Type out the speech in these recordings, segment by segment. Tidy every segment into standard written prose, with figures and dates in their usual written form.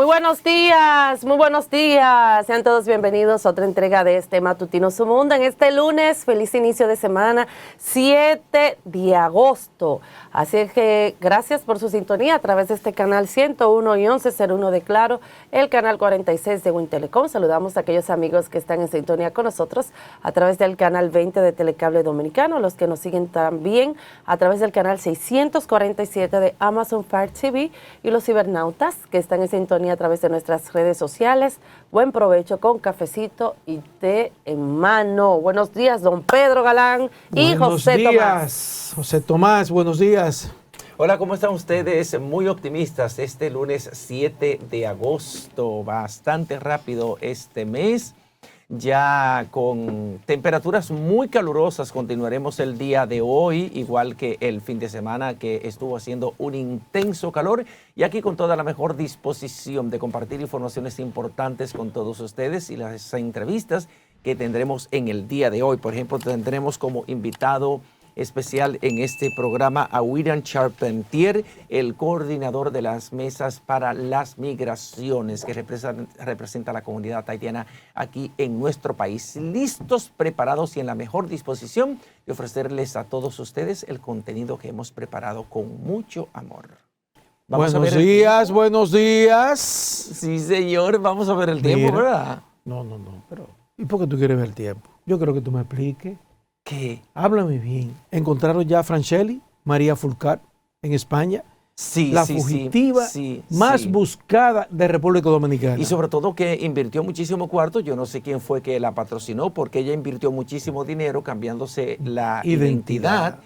Muy buenos días, muy buenos días. Sean todos bienvenidos a otra entrega de este Matutino Su Mundo en este lunes. Feliz inicio de semana, 7 de agosto. Así que gracias por su sintonía a través de este canal 101 y 1101 de Claro, el canal 46 de Wintelecom. Saludamos a aquellos amigos que están en sintonía con nosotros a través del canal 20 de Telecable Dominicano, los que nos siguen también a través del canal 647 de Amazon Fire TV y los cibernautas que están en sintonía a través de nuestras redes sociales. Buen provecho con cafecito y té en mano. Buenos días, don Pedro Galán y José Tomás. José Tomás, buenos días. Hola, ¿cómo están ustedes? Muy optimistas este lunes 7 de agosto. Bastante rápido este mes. Ya con temperaturas muy calurosas continuaremos el día de hoy, igual que el fin de semana que estuvo haciendo un intenso calor, y aquí con toda la mejor disposición de compartir informaciones importantes con todos ustedes y las entrevistas que tendremos en el día de hoy. Por ejemplo, tendremos como invitado especial en este programa a William Charpentier, el coordinador de las mesas para las migraciones que representa a la comunidad haitiana aquí en nuestro país. Listos, preparados y en la mejor disposición de ofrecerles a todos ustedes el contenido que hemos preparado con mucho amor. Buenos días, buenos días. Sí, señor, vamos a ver el tiempo, ¿verdad? No, pero ¿y por qué tú quieres ver el tiempo? Yo creo que tú me expliques. ¿Qué? Háblame bien. ¿Encontraron ya a Franchelli, María Fulcar, en España? Sí, la fugitiva más buscada de República Dominicana. Y sobre todo que invirtió muchísimo cuarto. Yo no sé quién fue que la patrocinó, porque ella invirtió muchísimo dinero cambiándose la identidad.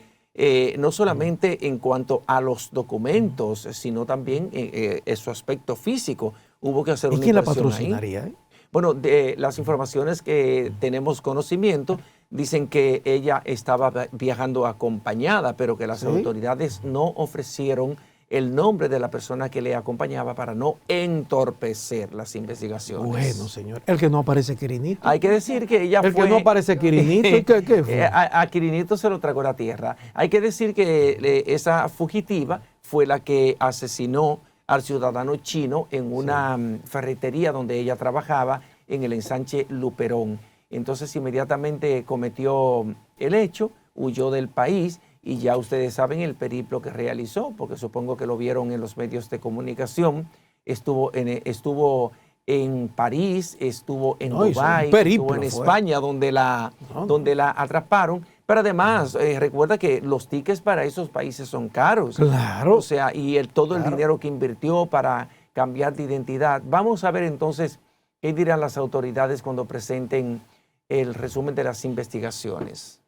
No solamente en cuanto a los documentos, sino también en su aspecto físico. Hubo que hacer una inversión. ¿Y quién la patrocinaría? Bueno, de las informaciones que tenemos conocimiento, dicen que ella estaba viajando acompañada, pero que las autoridades no ofrecieron el nombre de la persona que le acompañaba para no entorpecer las investigaciones. Bueno, señor. El que no aparece Quirinito. Hay que decir que ella fue... El que no aparece Quirinito. ¿Qué fue? A Quirinito se lo tragó la tierra. Hay que decir que esa fugitiva fue la que asesinó al ciudadano chino en una ferretería donde ella trabajaba en el ensanche Luperón. Entonces inmediatamente cometió el hecho, huyó del país y ya ustedes saben el periplo que realizó, porque supongo que lo vieron en los medios de comunicación. Estuvo en París, estuvo en Dubái, estuvo en España, donde la atraparon. Pero además, recuerda que los tickets para esos países son caros. Claro. O sea, y todo el dinero que invirtió para cambiar de identidad. Vamos a ver entonces qué dirán las autoridades cuando presenten el resumen de las investigaciones.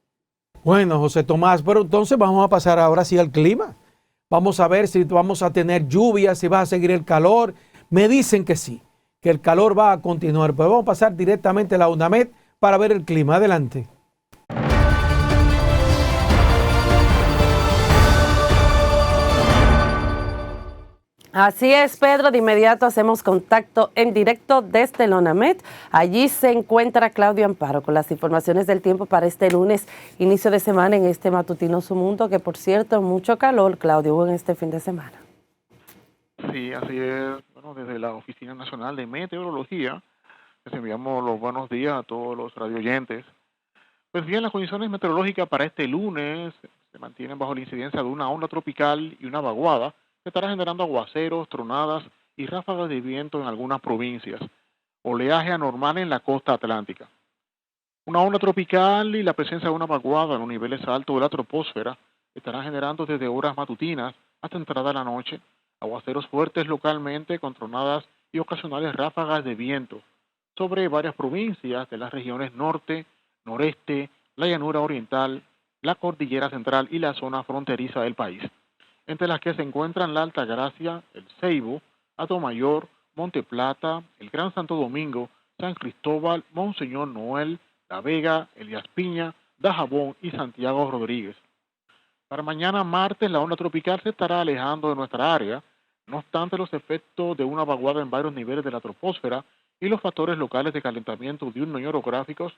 Bueno, José Tomás, pero entonces vamos a pasar ahora sí al clima. Vamos a ver si vamos a tener lluvias, si va a seguir el calor. Me dicen que sí, que el calor va a continuar. Pero vamos a pasar directamente a la UNAMED para ver el clima. Adelante. Así es, Pedro. De inmediato hacemos contacto en directo desde la UNAMED. Allí se encuentra Claudio Amparo con las informaciones del tiempo para este lunes, inicio de semana en este Matutino Su Mundo, que por cierto, mucho calor, Claudio, hubo en este fin de semana. Sí, así es. Bueno, desde la Oficina Nacional de Meteorología, les enviamos los buenos días a todos los radioyentes. Pues bien, las condiciones meteorológicas para este lunes se mantienen bajo la incidencia de una onda tropical y una vaguada, que estará generando aguaceros, tronadas y ráfagas de viento en algunas provincias. Oleaje anormal en la costa atlántica. Una onda tropical y la presencia de una vaguada en los niveles altos de la troposfera estarán generando desde horas matutinas hasta entrada de la noche aguaceros fuertes localmente con tronadas y ocasionales ráfagas de viento sobre varias provincias de las regiones norte, noreste, la llanura oriental, la cordillera central y la zona fronteriza del país, entre las que se encuentran la Altagracia, el Ceibo, Atomayor, Monte Plata, el Gran Santo Domingo, San Cristóbal, Monseñor Noel, La Vega, Elías Piña, Dajabón y Santiago Rodríguez. Para mañana martes la onda tropical se estará alejando de nuestra área, no obstante los efectos de una vaguada en varios niveles de la troposfera y los factores locales de calentamiento diurno y orográficos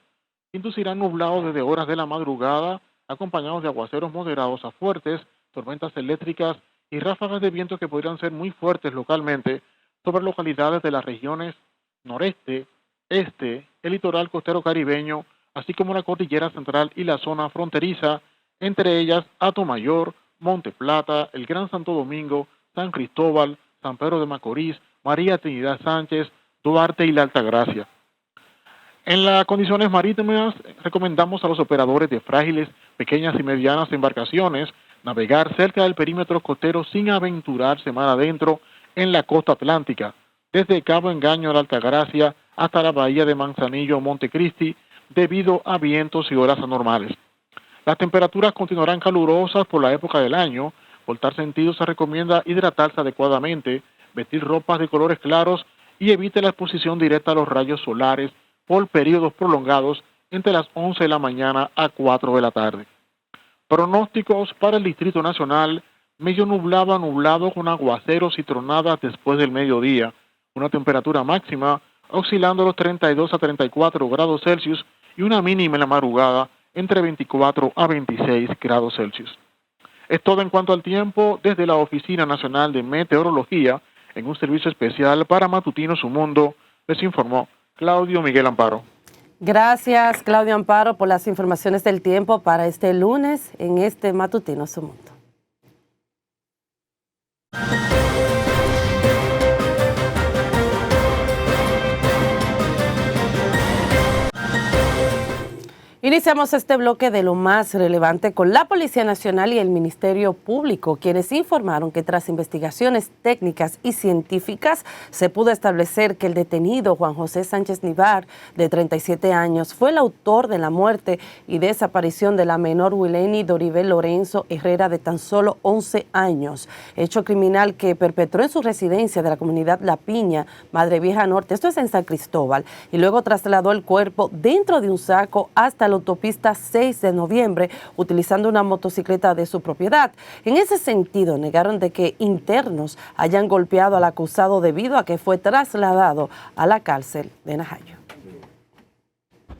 inducirán nublados desde horas de la madrugada, acompañados de aguaceros moderados a fuertes, tormentas eléctricas y ráfagas de viento que podrían ser muy fuertes localmente sobre localidades de las regiones noreste, este, el litoral costero caribeño, así como la cordillera central y la zona fronteriza, entre ellas Atomayor, Monte Plata, el Gran Santo Domingo, San Cristóbal, San Pedro de Macorís, María Trinidad Sánchez, Duarte y La Altagracia. En las condiciones marítimas, recomendamos a los operadores de frágiles, pequeñas y medianas embarcaciones navegar cerca del perímetro costero sin aventurarse mar adentro en la costa atlántica, desde Cabo Engaño a La Altagracia hasta la bahía de Manzanillo o Montecristi, debido a vientos y olas anormales. Las temperaturas continuarán calurosas por la época del año. Por tal sentido, se recomienda hidratarse adecuadamente, vestir ropas de colores claros y evite la exposición directa a los rayos solares por periodos prolongados entre las 11 de la mañana a 4 de la tarde. Pronósticos para el Distrito Nacional: medio nublado a nublado con aguaceros y tronadas después del mediodía. Una temperatura máxima oscilando los 32 a 34 grados Celsius y una mínima en la madrugada entre 24 a 26 grados Celsius. Es todo en cuanto al tiempo desde la Oficina Nacional de Meteorología. En un servicio especial para Matutino Su Mundo, les informó Claudio Miguel Amparo. Gracias, Claudio Amparo, por las informaciones del tiempo para este lunes en este Matutino Su Mundo. Iniciamos este bloque de lo más relevante con la Policía Nacional y el Ministerio Público, quienes informaron que tras investigaciones técnicas y científicas se pudo establecer que el detenido Juan José Sánchez Nivar, de 37 años, fue el autor de la muerte y desaparición de la menor Wileni Doribel Lorenzo Herrera, de tan solo 11 años, hecho criminal que perpetró en su residencia de la comunidad La Piña, Madre Vieja Norte, esto es en San Cristóbal, y luego trasladó el cuerpo dentro de un saco hasta la autopista 6 de noviembre utilizando una motocicleta de su propiedad. En ese sentido, negaron de que internos hayan golpeado al acusado debido a que fue trasladado a la cárcel de Najayo.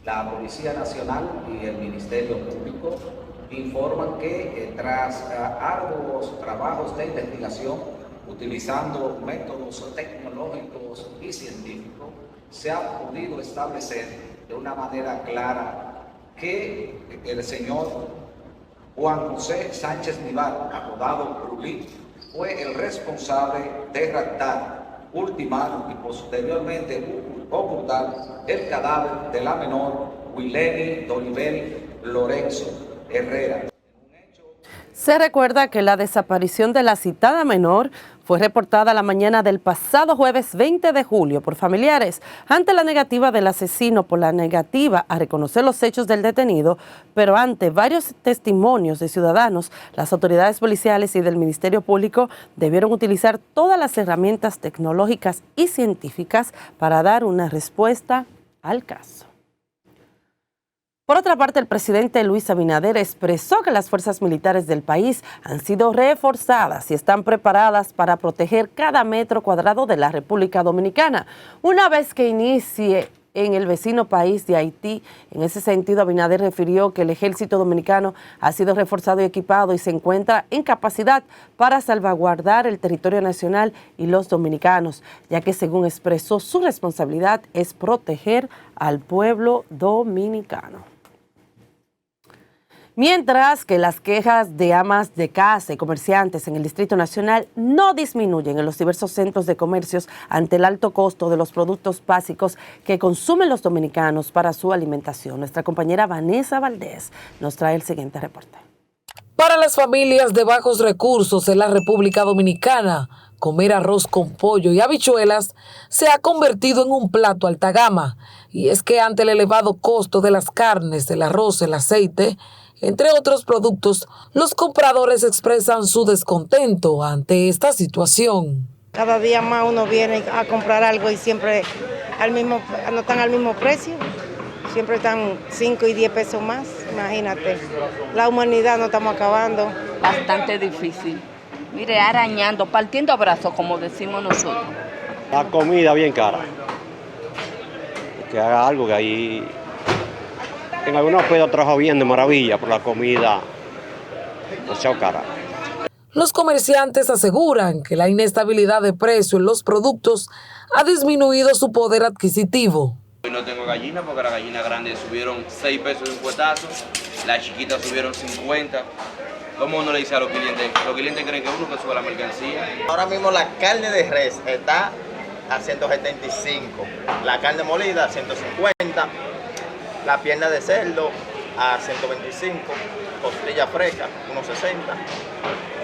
La Policía Nacional y el Ministerio Público informan que tras arduos trabajos de investigación utilizando métodos tecnológicos y científicos, se ha podido establecer de una manera clara que el señor Juan José Sánchez Nivar, apodado Rulí, fue el responsable de raptar, ultimar y posteriormente ocultar el cadáver de la menor Wileni Doribel Lorenzo Herrera. Se recuerda que la desaparición de la citada menor fue reportada la mañana del pasado jueves 20 de julio por familiares ante la negativa del asesino por la negativa a reconocer los hechos del detenido, pero ante varios testimonios de ciudadanos, las autoridades policiales y del Ministerio Público debieron utilizar todas las herramientas tecnológicas y científicas para dar una respuesta al caso. Por otra parte, el presidente Luis Abinader expresó que las fuerzas militares del país han sido reforzadas y están preparadas para proteger cada metro cuadrado de la República Dominicana, una vez que inicie en el vecino país de Haití. En ese sentido, Abinader refirió que el ejército dominicano ha sido reforzado y equipado y se encuentra en capacidad para salvaguardar el territorio nacional y los dominicanos, ya que, según expresó, su responsabilidad es proteger al pueblo dominicano. Mientras que las quejas de amas de casa y comerciantes en el Distrito Nacional no disminuyen en los diversos centros de comercios ante el alto costo de los productos básicos que consumen los dominicanos para su alimentación. Nuestra compañera Vanessa Valdés nos trae el siguiente reporte. Para las familias de bajos recursos en la República Dominicana, comer arroz con pollo y habichuelas se ha convertido en un plato alta gama. Y es que ante el elevado costo de las carnes, el arroz, el aceite, entre otros productos, los compradores expresan su descontento ante esta situación. Cada día más uno viene a comprar algo y siempre no están al mismo precio. Siempre están 5 y 10 pesos más, imagínate. La humanidad no estamos acabando. Bastante difícil. Mire, arañando, partiendo brazos, como decimos nosotros. La comida bien cara. Que haga algo que ahí... En algunos puedo trabajar bien de maravilla, pero la comida demasiado cara. Los comerciantes aseguran que la inestabilidad de precio en los productos ha disminuido su poder adquisitivo. Hoy no tengo gallina porque las gallinas grandes subieron 6 pesos de un cuetazo, las chiquitas subieron 50. ¿Cómo uno le dice a los clientes? Los clientes creen que uno que sube la mercancía. Ahora mismo la carne de res está a 175, la carne molida a 150, la pierna de cerdo a 125, costilla fresca 160,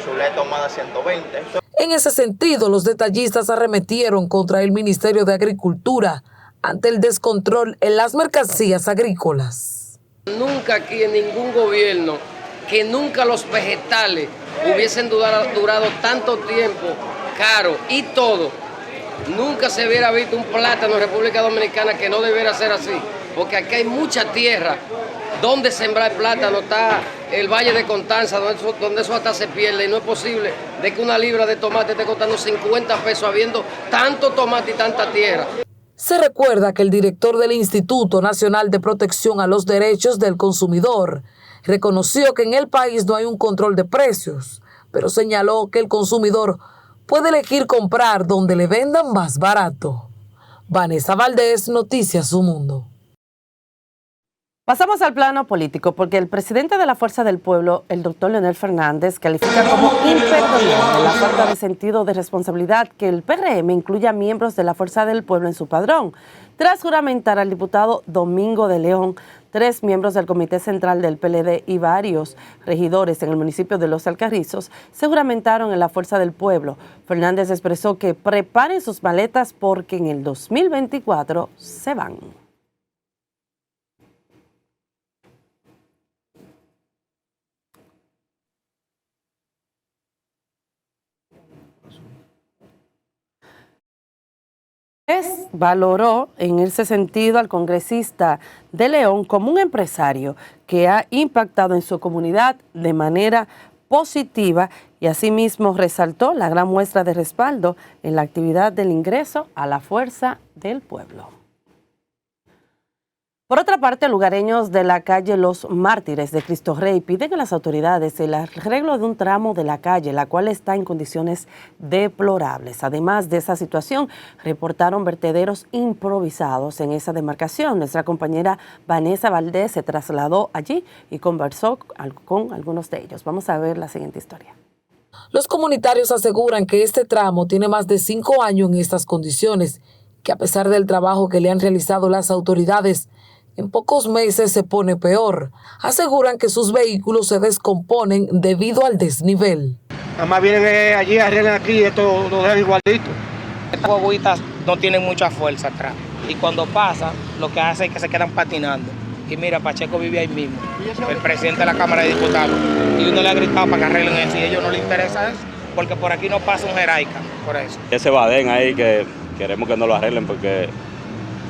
chuleta ahumada 120. En ese sentido, los detallistas arremetieron contra el Ministerio de Agricultura ante el descontrol en las mercancías agrícolas. Nunca aquí en ningún gobierno, que nunca los vegetales hubiesen durado tanto tiempo, caro y todo. Nunca se hubiera visto un plátano en República Dominicana, que no debiera ser así, porque aquí hay mucha tierra donde sembrar plátano. Está el Valle de Constanza, donde eso hasta se pierde, y no es posible de que una libra de tomate esté costando 50 pesos habiendo tanto tomate y tanta tierra. Se recuerda que el director del Instituto Nacional de Protección a los Derechos del Consumidor reconoció que en el país no hay un control de precios, pero señaló que el consumidor puede elegir comprar donde le vendan más barato. Vanessa Valdés, Noticias Su Mundo. Pasamos al plano político, porque el presidente de la Fuerza del Pueblo, el doctor Leonel Fernández, califica como imperdonable la falta de sentido de responsabilidad que el PRM incluya miembros de la Fuerza del Pueblo en su padrón. Tras juramentar al diputado Domingo de León, 3 miembros del Comité Central del PLD y varios regidores en el municipio de Los Alcarrizos se juramentaron en la Fuerza del Pueblo. Fernández expresó que preparen sus maletas porque en el 2024 se van. Valoró en ese sentido al congresista de León como un empresario que ha impactado en su comunidad de manera positiva y asimismo resaltó la gran muestra de respaldo en la actividad del ingreso a la Fuerza del Pueblo. Por otra parte, lugareños de la calle Los Mártires de Cristo Rey piden a las autoridades el arreglo de un tramo de la calle, la cual está en condiciones deplorables. Además de esa situación, reportaron vertederos improvisados en esa demarcación. Nuestra compañera Vanessa Valdés se trasladó allí y conversó con algunos de ellos. Vamos a ver la siguiente historia. Los comunitarios aseguran que este tramo tiene más de 5 años en estas condiciones, que a pesar del trabajo que le han realizado las autoridades, en pocos meses se pone peor. Aseguran que sus vehículos se descomponen debido al desnivel. Nada más vienen allí, arreglan aquí, esto lo dejan igualito. Estas guaguitas no tienen mucha fuerza atrás. Y cuando pasa, lo que hace es que se quedan patinando. Y mira, Pacheco vive ahí mismo, el presidente de la Cámara de Diputados. Y uno le ha gritado para que arreglen eso y a ellos no les interesa eso, porque por aquí no pasa un jeraica, por eso. Ese badén ahí que queremos que no lo arreglen porque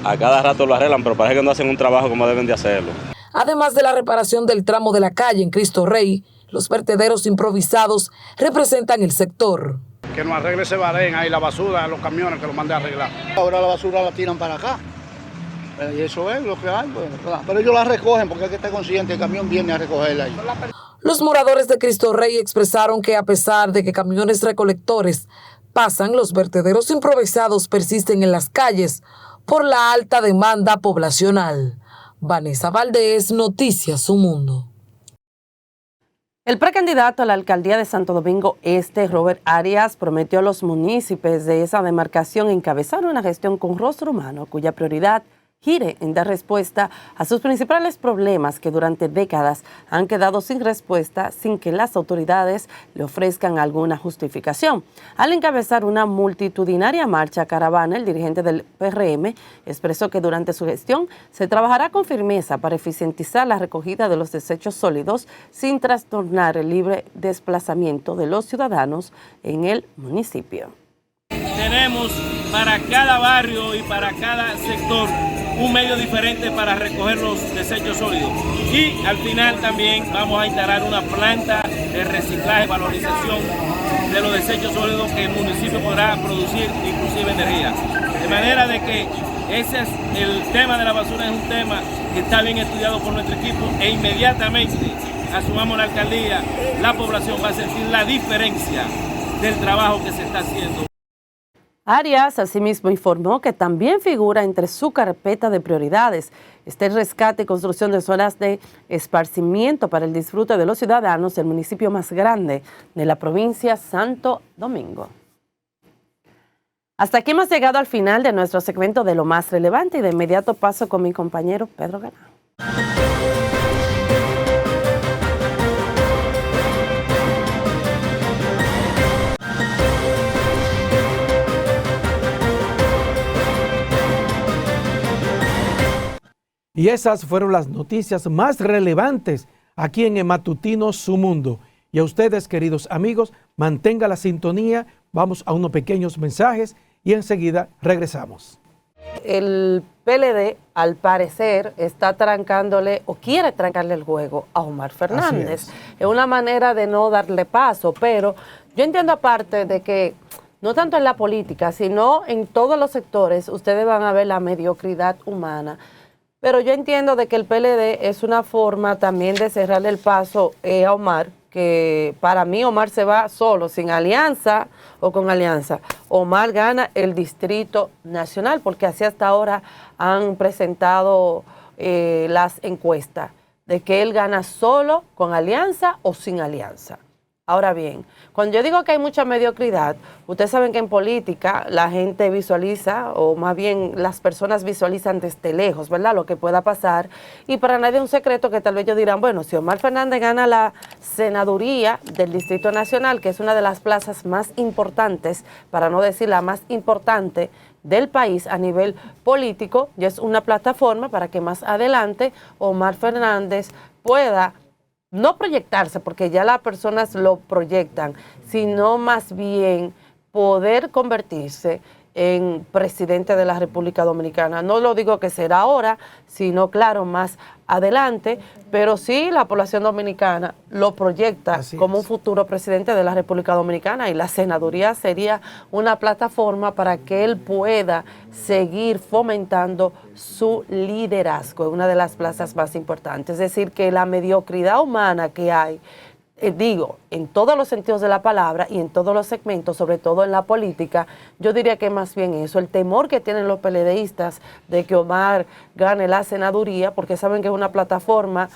a cada rato lo arreglan, pero parece que no hacen un trabajo como deben de hacerlo. Además de la reparación del tramo de la calle en Cristo Rey, los vertederos improvisados representan el sector. Que nos arregle ese badén ahí, la basura, los camiones que lo manden a arreglar. Ahora la basura la tiran para acá. Y eso es lo que hay. Pero ellos la recogen porque hay que estar consciente, el camión viene a recogerla ahí. Los moradores de Cristo Rey expresaron que a pesar de que camiones recolectores pasan, los vertederos improvisados persisten en las calles por la alta demanda poblacional. Vanessa Valdés, Noticias Su Mundo. El precandidato a la alcaldía de Santo Domingo Este, Robert Arias, prometió a los municipios de esa demarcación encabezar una gestión con rostro humano cuya prioridad gire en dar respuesta a sus principales problemas que durante décadas han quedado sin respuesta sin que las autoridades le ofrezcan alguna justificación. Al encabezar una multitudinaria marcha caravana, el dirigente del PRM expresó que durante su gestión se trabajará con firmeza para eficientizar la recogida de los desechos sólidos sin trastornar el libre desplazamiento de los ciudadanos en el municipio. Tenemos para cada barrio y para cada sector un medio diferente para recoger los desechos sólidos. Y al final también vamos a instalar una planta de reciclaje y valorización de los desechos sólidos que el municipio podrá producir inclusive energía. De manera de que ese es el tema de la basura, es un tema que está bien estudiado por nuestro equipo e inmediatamente asumamos la alcaldía, la población va a sentir la diferencia del trabajo que se está haciendo. Arias asimismo informó que también figura entre su carpeta de prioridades el rescate y construcción de zonas de esparcimiento para el disfrute de los ciudadanos del municipio más grande de la provincia Santo Domingo. Hasta aquí hemos llegado al final de nuestro segmento de lo más relevante y de inmediato paso con mi compañero Pedro Ganao. Y esas fueron las noticias más relevantes aquí en el matutino Su Mundo. Y a ustedes, queridos amigos, mantenga la sintonía. Vamos a unos pequeños mensajes y enseguida regresamos. El PLD, al parecer, está trancándole o quiere trancarle el juego a Omar Fernández. Es una manera de no darle paso, pero yo entiendo aparte de que no tanto en la política, sino en todos los sectores, ustedes van a ver la mediocridad humana. Pero yo entiendo de que el PLD es una forma también de cerrarle el paso a Omar, que para mí Omar se va solo, sin alianza o con alianza. Omar gana el Distrito Nacional, porque así hasta ahora han presentado las encuestas, de que él gana solo, con alianza o sin alianza. Ahora bien, cuando yo digo que hay mucha mediocridad, ustedes saben que en política la gente visualiza, o más bien las personas visualizan desde lejos, ¿verdad? Lo que pueda pasar. Y para nadie es un secreto que tal vez ellos dirán, bueno, si Omar Fernández gana la senaduría del Distrito Nacional, que es una de las plazas más importantes, para no decir la más importante del país a nivel político, y es una plataforma para que más adelante Omar Fernández pueda no proyectarse, porque ya las personas lo proyectan, sino más bien poder convertirse en presidente de la República Dominicana. No lo digo que será ahora, sino claro, más adelante, pero sí la población dominicana lo proyecta como un futuro presidente de la República Dominicana, y la senaduría sería una plataforma para que él pueda seguir fomentando su liderazgo, una de las plazas más importantes. Es decir, que la mediocridad humana que hay, digo, en todos los sentidos de la palabra y en todos los segmentos, sobre todo en la política, yo diría que más bien eso, el temor que tienen los PLDistas de que Omar gane la senaduría, porque saben que es una plataforma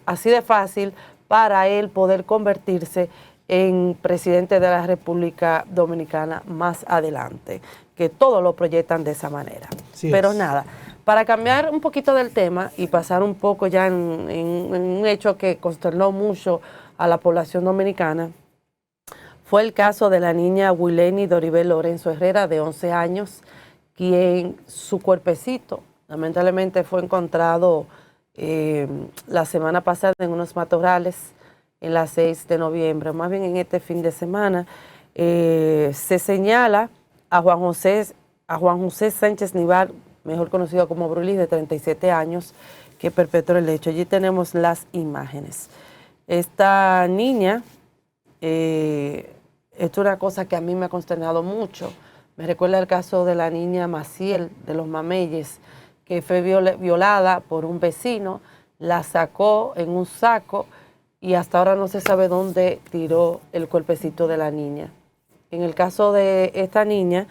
así de fácil para él poder convertirse en presidente de la República Dominicana más adelante, que todos lo proyectan de esa manera. Pero nada, para cambiar un poquito del tema y pasar un poco ya en un hecho que consternó mucho a la población dominicana, fue el caso de la niña Wileni Doribel Lorenzo Herrera, de 11 años, quien su cuerpecito lamentablemente fue encontrado la semana pasada en unos matorrales en la 6 de noviembre, más bien en este fin de semana. Se señala a Juan José Sánchez Nival, mejor conocido como Brulis, de 37 años, que perpetró el hecho. Allí tenemos las imágenes. Esta niña, esto es una cosa que a mí me ha consternado mucho. Me recuerda el caso de la niña Maciel de los Mameyes, que fue violada por un vecino, la sacó en un saco y hasta ahora no se sabe dónde tiró el cuerpecito de la niña. En el caso de esta niña,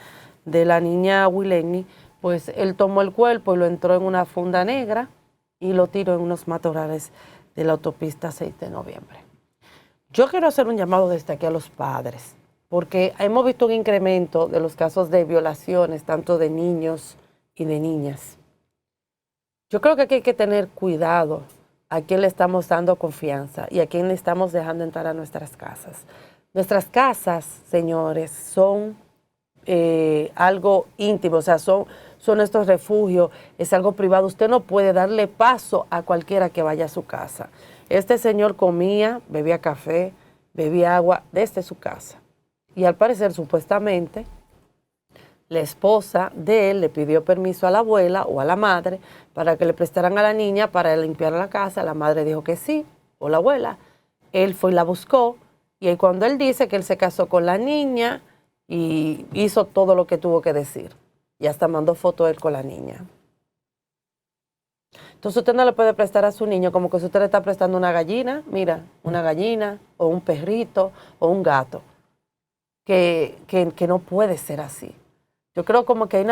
de la niña Wileni, pues él tomó el cuerpo y lo entró en una funda negra y lo tiró en unos matorrales de la autopista 6 de noviembre. Yo quiero hacer un llamado desde aquí a los padres, porque hemos visto un incremento de los casos de violaciones, tanto de niños y de niñas. Yo creo que aquí hay que tener cuidado a quién le estamos dando confianza y a quién le estamos dejando entrar a nuestras casas. Nuestras casas, señores, son algo íntimo, o sea, son nuestros refugios, es algo privado. Usted no puede darle paso a cualquiera que vaya a su casa. Este señor comía, bebía café, bebía agua desde su casa. Y al parecer, supuestamente, la esposa de él le pidió permiso a la abuela o a la madre para que le prestaran a la niña para limpiar la casa. La madre dijo que sí, o la abuela. Él fue y la buscó. Y ahí cuando él dice que él se casó con la niña y hizo todo lo que tuvo que decir. Y hasta mandó foto él con la niña. Entonces usted no le puede prestar a su niño como que si usted le está prestando una gallina, mira, una gallina o un perrito o un gato, que no puede ser así. Yo creo como que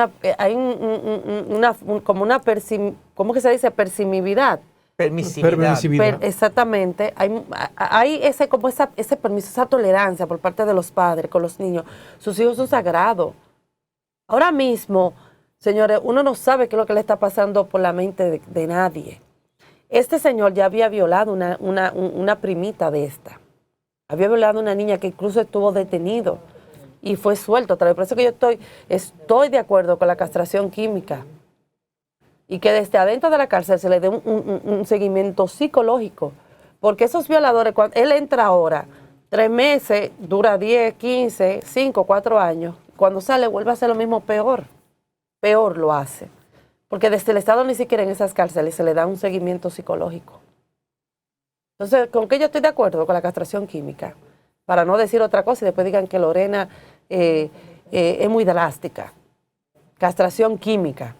¿cómo que se dice? Permisividad. Permisividad. Exactamente. Hay ese permiso, esa tolerancia por parte de los padres con los niños. Sus hijos son sagrados. Ahora mismo, señores, uno no sabe qué es lo que le está pasando por la mente de nadie. Este señor ya había violado una primita de esta. Había violado a una niña que incluso estuvo detenido y fue suelto otra vez. Por eso que yo estoy de acuerdo con la castración química y que desde adentro de la cárcel se le dé un seguimiento psicológico. Porque esos violadores, cuando él entra ahora, 3 meses, dura 10, 15, 5, 4 años, cuando sale vuelve a hacer lo mismo, peor lo hace. Porque desde el Estado ni siquiera en esas cárceles se le da un seguimiento psicológico. Entonces, ¿con qué yo estoy de acuerdo? Con la castración química. Para no decir otra cosa y después digan que Lorena es muy drástica. Castración química.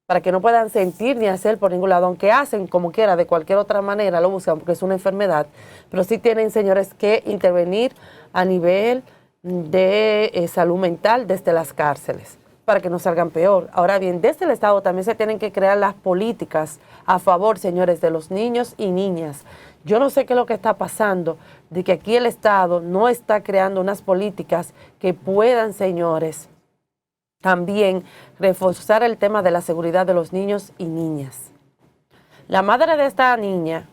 Para que no puedan sentir ni hacer por ningún lado. Aunque hacen como quiera, de cualquier otra manera, lo buscan porque es una enfermedad. Pero sí tienen, señores, que intervenir a nivel de salud mental desde las cárceles, para que no salgan peor. Ahora bien, desde el Estado también se tienen que crear las políticas a favor, señores, de los niños y niñas. Yo no sé qué es lo que está pasando, de que aquí el Estado no está creando unas políticas que puedan, señores, también reforzar el tema de la seguridad de los niños y niñas. La madre de esta niña,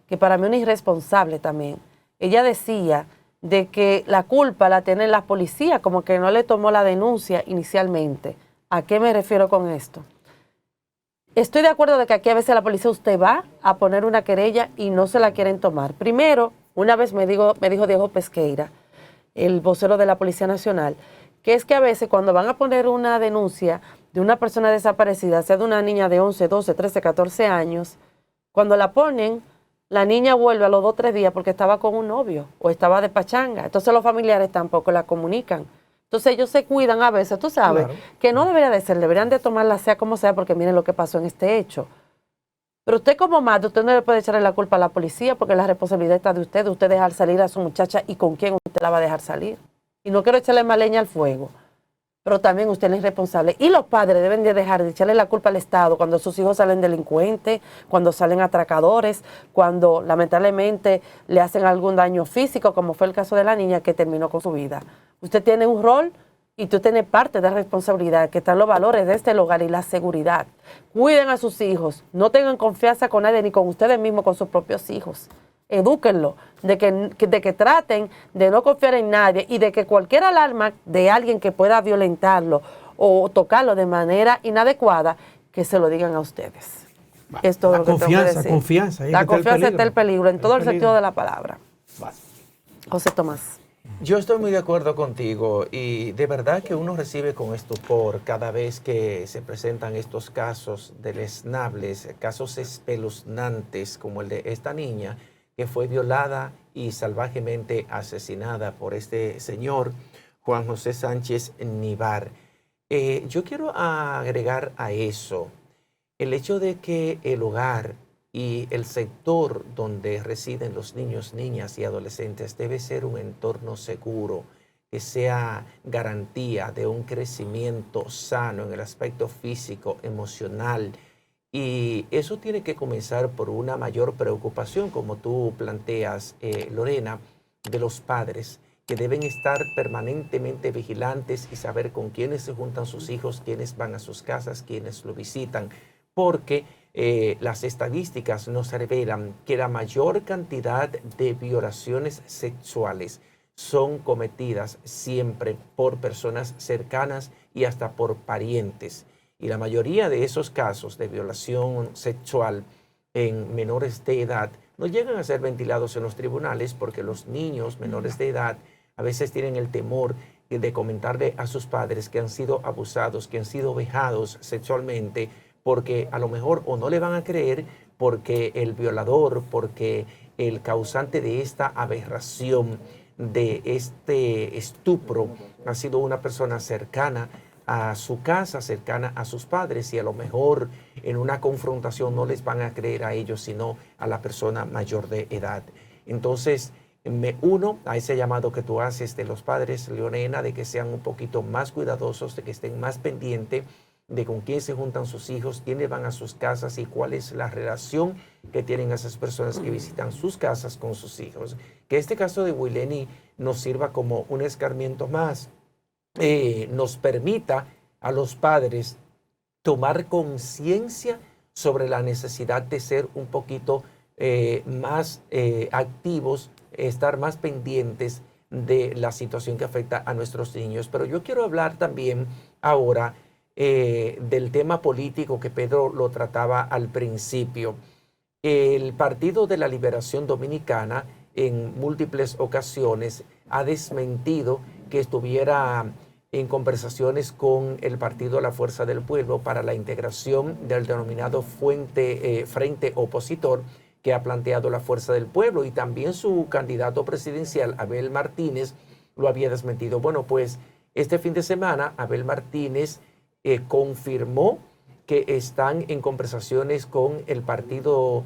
que para mí es una irresponsable también, ella decía de que la culpa la tiene la policía, como que no le tomó la denuncia inicialmente. ¿A qué me refiero con esto? Estoy de acuerdo de que aquí a veces la policía usted va a poner una querella y no se la quieren tomar. Primero, una vez me dijo Diego Pesqueira, el vocero de la Policía Nacional, que es que a veces cuando van a poner una denuncia de una persona desaparecida, sea de una niña de 11, 12, 13, 14 años, cuando la ponen, la niña vuelve a los 2 o 3 días porque estaba con un novio o estaba de pachanga. Entonces los familiares tampoco la comunican. Entonces ellos se cuidan a veces, tú sabes, claro, que no debería de ser, deberían de tomarla sea como sea porque miren lo que pasó en este hecho. Pero usted como madre, usted no le puede echarle la culpa a la policía porque la responsabilidad está de usted dejar salir a su muchacha y con quién usted la va a dejar salir. Y no quiero echarle más leña al fuego, pero también usted es responsable. Y los padres deben de dejar de echarle la culpa al Estado cuando sus hijos salen delincuentes, cuando salen atracadores, cuando lamentablemente le hacen algún daño físico, como fue el caso de la niña que terminó con su vida. Usted tiene un rol y tú tienes parte de la responsabilidad, que están los valores de este hogar y la seguridad. Cuiden a sus hijos, no tengan confianza con nadie, ni con ustedes mismos, con sus propios hijos. Edúquenlo, de que traten de no confiar en nadie y de que cualquier alarma de alguien que pueda violentarlo o tocarlo de manera inadecuada, que se lo digan a ustedes. Es todo lo que tengo que decir. Confianza. La confianza está el peligro, en todo el sentido de la palabra. José Tomás. Yo estoy muy de acuerdo contigo y de verdad que uno recibe con estupor cada vez que se presentan estos casos deleznables, casos espeluznantes como el de esta niña que fue violada y salvajemente asesinada por este señor, Juan José Sánchez Nivar. Yo quiero agregar a eso el hecho de que el hogar y el sector donde residen los niños, niñas y adolescentes debe ser un entorno seguro, que sea garantía de un crecimiento sano en el aspecto físico, emocional. Y eso tiene que comenzar por una mayor preocupación, como tú planteas, Lorena, de los padres, que deben estar permanentemente vigilantes y saber con quiénes se juntan sus hijos, quiénes van a sus casas, quiénes lo visitan, porque las estadísticas nos revelan que la mayor cantidad de violaciones sexuales son cometidas siempre por personas cercanas y hasta por parientes. Y la mayoría de esos casos de violación sexual en menores de edad no llegan a ser ventilados en los tribunales porque los niños menores de edad a veces tienen el temor de comentarle a sus padres que han sido abusados, que han sido vejados sexualmente, porque a lo mejor o no le van a creer porque el violador, porque el causante de esta aberración, de este estupro, ha sido una persona cercana a su casa cercana a sus padres y a lo mejor en una confrontación no les van a creer a ellos, sino a la persona mayor de edad. Entonces, me uno a ese llamado que tú haces de los padres, Leonena, de que sean un poquito más cuidadosos, de que estén más pendientes de con quién se juntan sus hijos, quiénes van a sus casas y cuál es la relación que tienen esas personas que visitan sus casas con sus hijos. Que este caso de Huileni nos sirva como un escarmiento más, nos permita a los padres tomar conciencia sobre la necesidad de ser un poquito más activos, estar más pendientes de la situación que afecta a nuestros niños. Pero yo quiero hablar también ahora del tema político que Pedro lo trataba al principio. El Partido de la Liberación Dominicana en múltiples ocasiones ha desmentido que estuviera en conversaciones con el Partido La Fuerza del Pueblo para la integración del denominado Frente Opositor que ha planteado la Fuerza del Pueblo, y también su candidato presidencial, Abel Martínez, lo había desmentido. Bueno, pues este fin de semana Abel Martínez confirmó que están en conversaciones con el Partido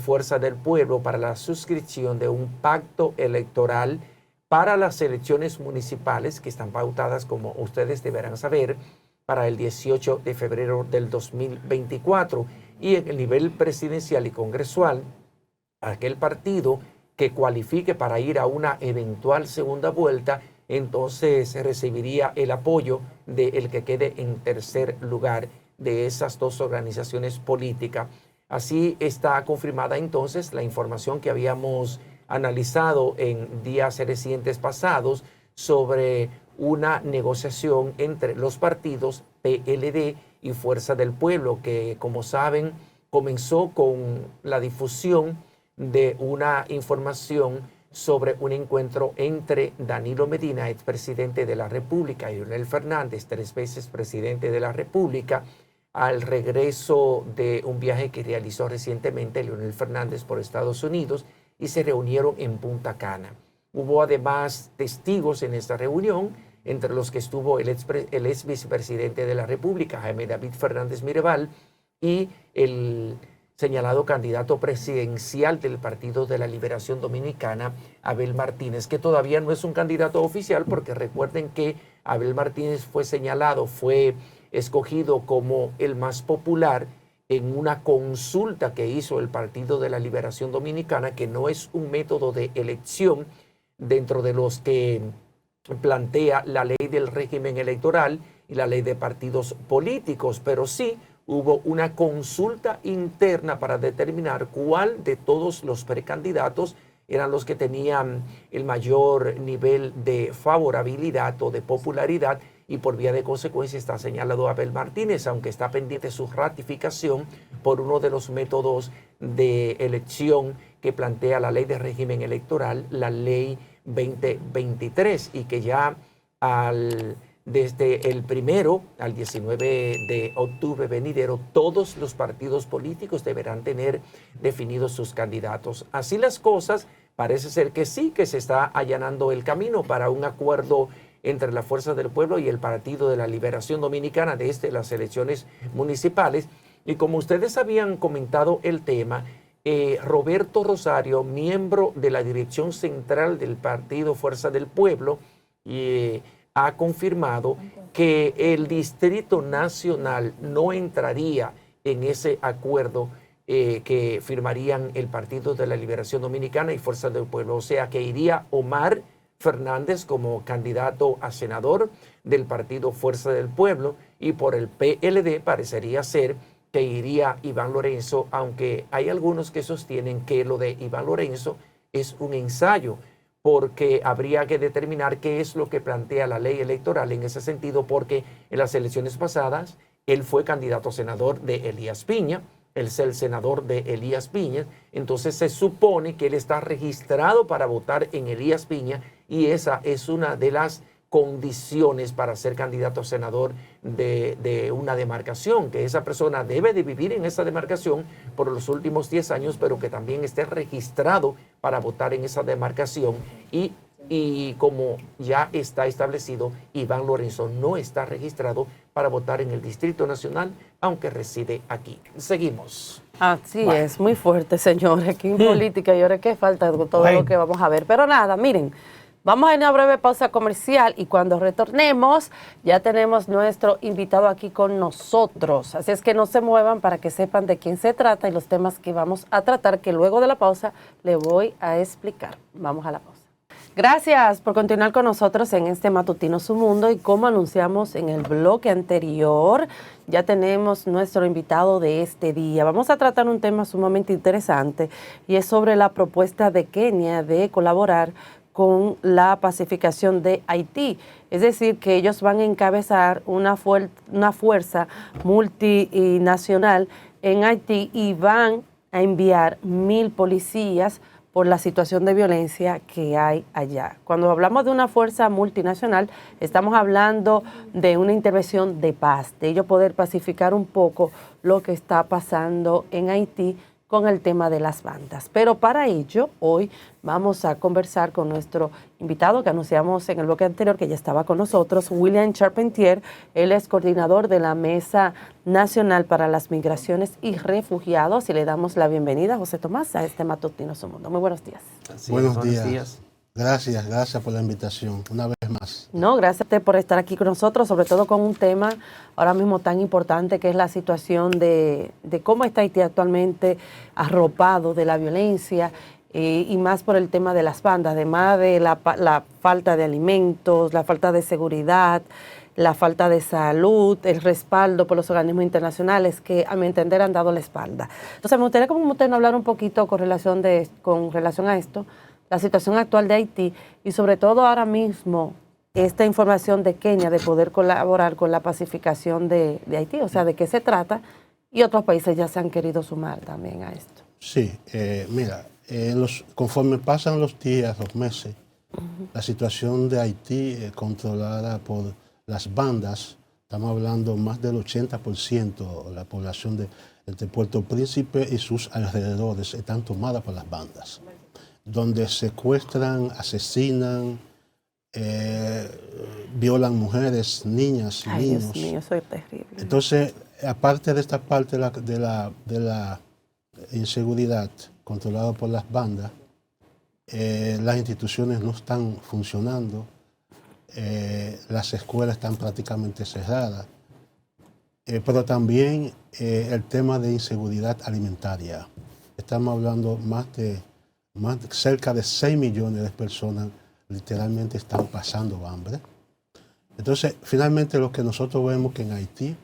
Fuerza del Pueblo para la suscripción de un pacto electoral para las elecciones municipales que están pautadas, como ustedes deberán saber, para el 18 de febrero del 2024. Y en el nivel presidencial y congresual, aquel partido que cualifique para ir a una eventual segunda vuelta, entonces recibiría el apoyo del que quede en tercer lugar de esas dos organizaciones políticas. Así está confirmada entonces la información que habíamos analizado en días recientes pasados sobre una negociación entre los partidos PLD y Fuerza del Pueblo, que, como saben, comenzó con la difusión de una información sobre un encuentro entre Danilo Medina, expresidente de la República, y Leonel Fernández, 3 veces presidente de la República, al regreso de un viaje que realizó recientemente Leonel Fernández por Estados Unidos, y se reunieron en Punta Cana. Hubo además testigos en esta reunión, entre los que estuvo el ex vicepresidente de la República, Jaime David Fernández Mirabal, y el señalado candidato presidencial del Partido de la Liberación Dominicana, Abel Martínez, que todavía no es un candidato oficial, porque recuerden que Abel Martínez fue señalado, fue escogido como el más popular en una consulta que hizo el Partido de la Liberación Dominicana, que no es un método de elección dentro de los que plantea la ley del régimen electoral y la ley de partidos políticos, pero sí hubo una consulta interna para determinar cuál de todos los precandidatos eran los que tenían el mayor nivel de favorabilidad o de popularidad, y por vía de consecuencia está señalado Abel Martínez, aunque está pendiente su ratificación por uno de los métodos de elección que plantea la ley de régimen electoral, la ley 2023, y que ya desde el 1 al 19 de octubre venidero, todos los partidos políticos deberán tener definidos sus candidatos. Así las cosas, parece ser que sí, que se está allanando el camino para un acuerdo entre la Fuerza del Pueblo y el Partido de la Liberación Dominicana desde las elecciones municipales. Y como ustedes habían comentado el tema, Roberto Rosario, miembro de la dirección central del Partido Fuerza del Pueblo, ha confirmado que el Distrito Nacional no entraría en ese acuerdo que firmarían el Partido de la Liberación Dominicana y Fuerza del Pueblo. O sea, que iría Omar Fernández como candidato a senador del Partido Fuerza del Pueblo, y por el PLD parecería ser que iría Iván Lorenzo, aunque hay algunos que sostienen que lo de Iván Lorenzo es un ensayo, porque habría que determinar qué es lo que plantea la ley electoral en ese sentido, porque en las elecciones pasadas él fue candidato a senador de Elías Piña, él es el senador de Elías Piña, entonces se supone que él está registrado para votar en Elías Piña, y esa es una de las condiciones para ser candidato a senador de una demarcación, que esa persona debe de vivir en esa demarcación por los últimos 10 años, pero que también esté registrado para votar en esa demarcación, y Y como ya está establecido, Iván Lorenzo no está registrado para votar en el Distrito Nacional, aunque reside aquí. Seguimos. Así es, muy fuerte, señores, aquí en política y ahora que falta todo lo que vamos a ver. Pero nada, miren, vamos a ir a una breve pausa comercial y cuando retornemos ya tenemos nuestro invitado aquí con nosotros. Así es que no se muevan para que sepan de quién se trata y los temas que vamos a tratar, que luego de la pausa le voy a explicar. Vamos a la pausa. Gracias por continuar con nosotros en este Matutino Su Mundo y como anunciamos en el bloque anterior, ya tenemos nuestro invitado de este día. Vamos a tratar un tema sumamente interesante y es sobre la propuesta de Kenia de colaborar con la pacificación de Haití. Es decir, que ellos van a encabezar una fuerza multinacional en Haití y van a enviar 1,000 policías por la situación de violencia que hay allá. Cuando hablamos de una fuerza multinacional, estamos hablando de una intervención de paz, de ello poder pacificar un poco lo que está pasando en Haití con el tema de las bandas. Pero para ello, hoy vamos a conversar con nuestro invitado que anunciamos en el bloque anterior, que ya estaba con nosotros, William Charpentier. Él es coordinador de la Mesa Nacional para las Migraciones y Refugiados. Y le damos la bienvenida, José Tomás, a este Matutino Su Mundo. Muy buenos días. Buenos días. Gracias por la invitación, una vez más. No, gracias a usted por estar aquí con nosotros, sobre todo con un tema ahora mismo tan importante que es la situación de cómo está Haití actualmente arropado de la violencia y más por el tema de las bandas, además de la falta de alimentos, la falta de seguridad, la falta de salud, el respaldo por los organismos internacionales que a mi entender han dado la espalda. Entonces me gustaría como usted hablar un poquito con relación a esto, la situación actual de Haití y sobre todo ahora mismo esta información de Kenia de poder colaborar con la pacificación de Haití, o sea, de qué se trata y otros países ya se han querido sumar también a esto. Sí, mira, conforme pasan los días, los meses, la situación de Haití controlada por las bandas, estamos hablando más del 80% de la población de Puerto Príncipe y sus alrededores están tomadas por las bandas, donde secuestran, asesinan, violan mujeres, niñas y niños. Dios mío, eso es terrible. Entonces, aparte de esta parte de la inseguridad controlada por las bandas, las instituciones no están funcionando, las escuelas están prácticamente cerradas, pero también el tema de inseguridad alimentaria. Estamos hablando cerca de 6 millones de personas literalmente están pasando hambre. Entonces, finalmente lo que nosotros vemos que en Haití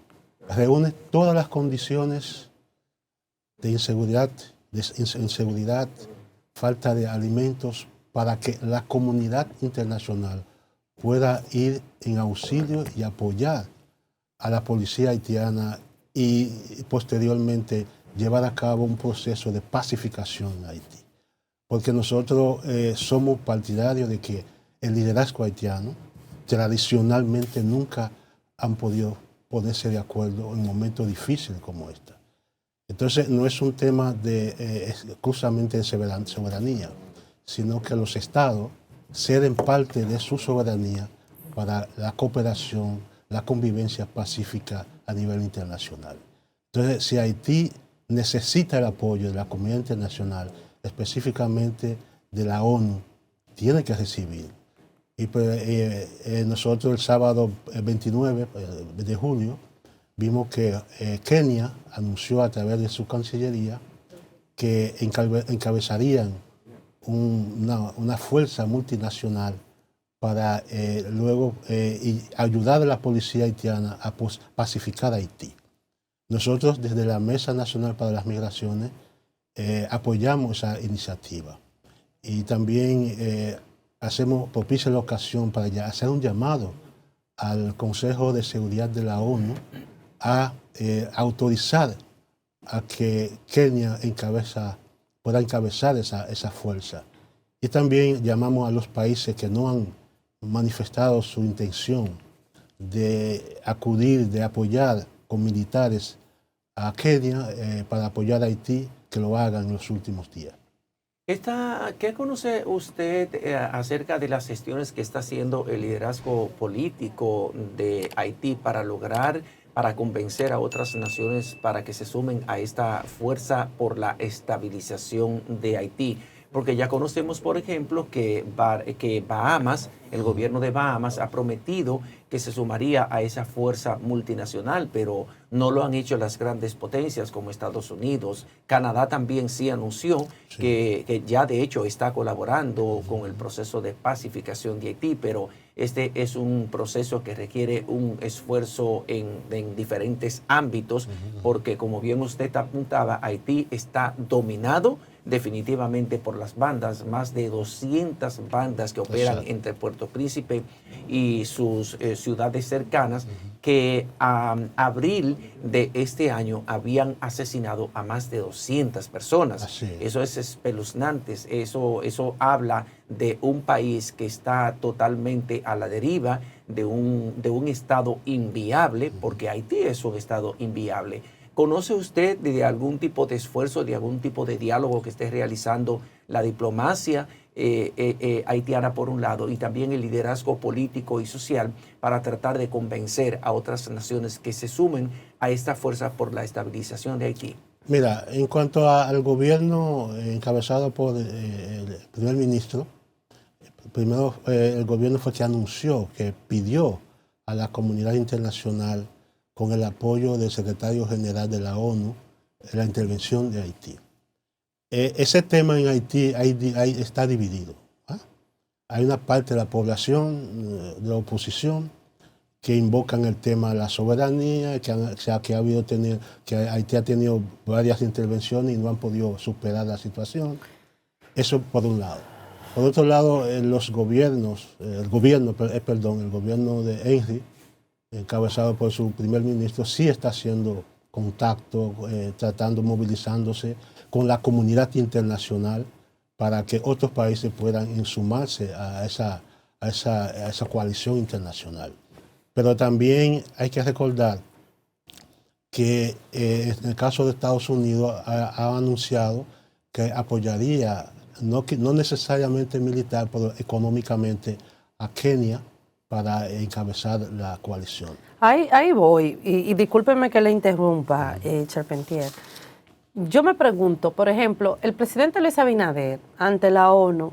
reúne todas las condiciones de inseguridad, falta de alimentos, para que la comunidad internacional pueda ir en auxilio y apoyar a la policía haitiana y posteriormente llevar a cabo un proceso de pacificación en Haití. Porque nosotros somos partidarios de que el liderazgo haitiano tradicionalmente nunca han podido ponerse de acuerdo en momentos difíciles como este. Entonces no es un tema exclusivamente de soberanía, sino que los estados ceden parte de su soberanía para la cooperación, la convivencia pacífica a nivel internacional. Entonces, si Haití necesita el apoyo de la comunidad internacional, específicamente de la ONU, tiene que recibir. Y nosotros el sábado 29 de julio vimos que Kenia anunció a través de su Cancillería que encabezarían una fuerza multinacional para luego ayudar a la policía haitiana a pacificar Haití. Nosotros desde la Mesa Nacional para las Migraciones apoyamos esa iniciativa y también hacemos propicia la ocasión para hacer un llamado al Consejo de Seguridad de la ONU a autorizar a que Kenia pueda encabezar esa fuerza. Y también llamamos a los países que no han manifestado su intención de acudir, de apoyar con militares a Kenia para apoyar a Haití, que lo hagan en los últimos días. ¿Qué conoce usted acerca de las gestiones que está haciendo el liderazgo político de Haití para convencer a otras naciones para que se sumen a esta fuerza por la estabilización de Haití? Porque ya conocemos, por ejemplo, que Bahamas, el gobierno de Bahamas, ha prometido que se sumaría a esa fuerza multinacional, pero no lo han hecho las grandes potencias como Estados Unidos. Canadá también sí anunció que ya de hecho está colaborando con el proceso de pacificación de Haití, pero este es un proceso que requiere un esfuerzo en diferentes ámbitos, porque como bien usted apuntaba, Haití está dominado definitivamente por las bandas, más de 200 bandas que operan entre Puerto Príncipe y sus ciudades cercanas, que a abril de este año habían asesinado a más de 200 personas. Eso es espeluznante, eso habla de un país que está totalmente a la deriva, de un estado inviable, porque Haití es un estado inviable. ¿Conoce usted de algún tipo de esfuerzo, de algún tipo de diálogo que esté realizando la diplomacia haitiana por un lado y también el liderazgo político y social para tratar de convencer a otras naciones que se sumen a esta fuerza por la estabilización de Haití? Mira, en cuanto al gobierno encabezado por el primer ministro, primero el gobierno fue que anunció, que pidió a la comunidad internacional, con el apoyo del secretario general de la ONU, la intervención de Haití. Ese tema en Haití está dividido. Hay una parte de la población, de la oposición, que invocan el tema de la soberanía, que Haití ha tenido varias intervenciones y no han podido superar la situación. Eso por un lado. Por otro lado, el gobierno de Henry, encabezado por su primer ministro, sí está haciendo contacto, movilizándose con la comunidad internacional para que otros países puedan sumarse a esa coalición internacional. Pero también hay que recordar que en el caso de Estados Unidos ha anunciado que apoyaría, no necesariamente militar, pero económicamente a Kenia, para encabezar la coalición. Ahí voy, y discúlpeme que le interrumpa, Charpentier. Yo me pregunto, por ejemplo, el presidente Luis Abinader ante la ONU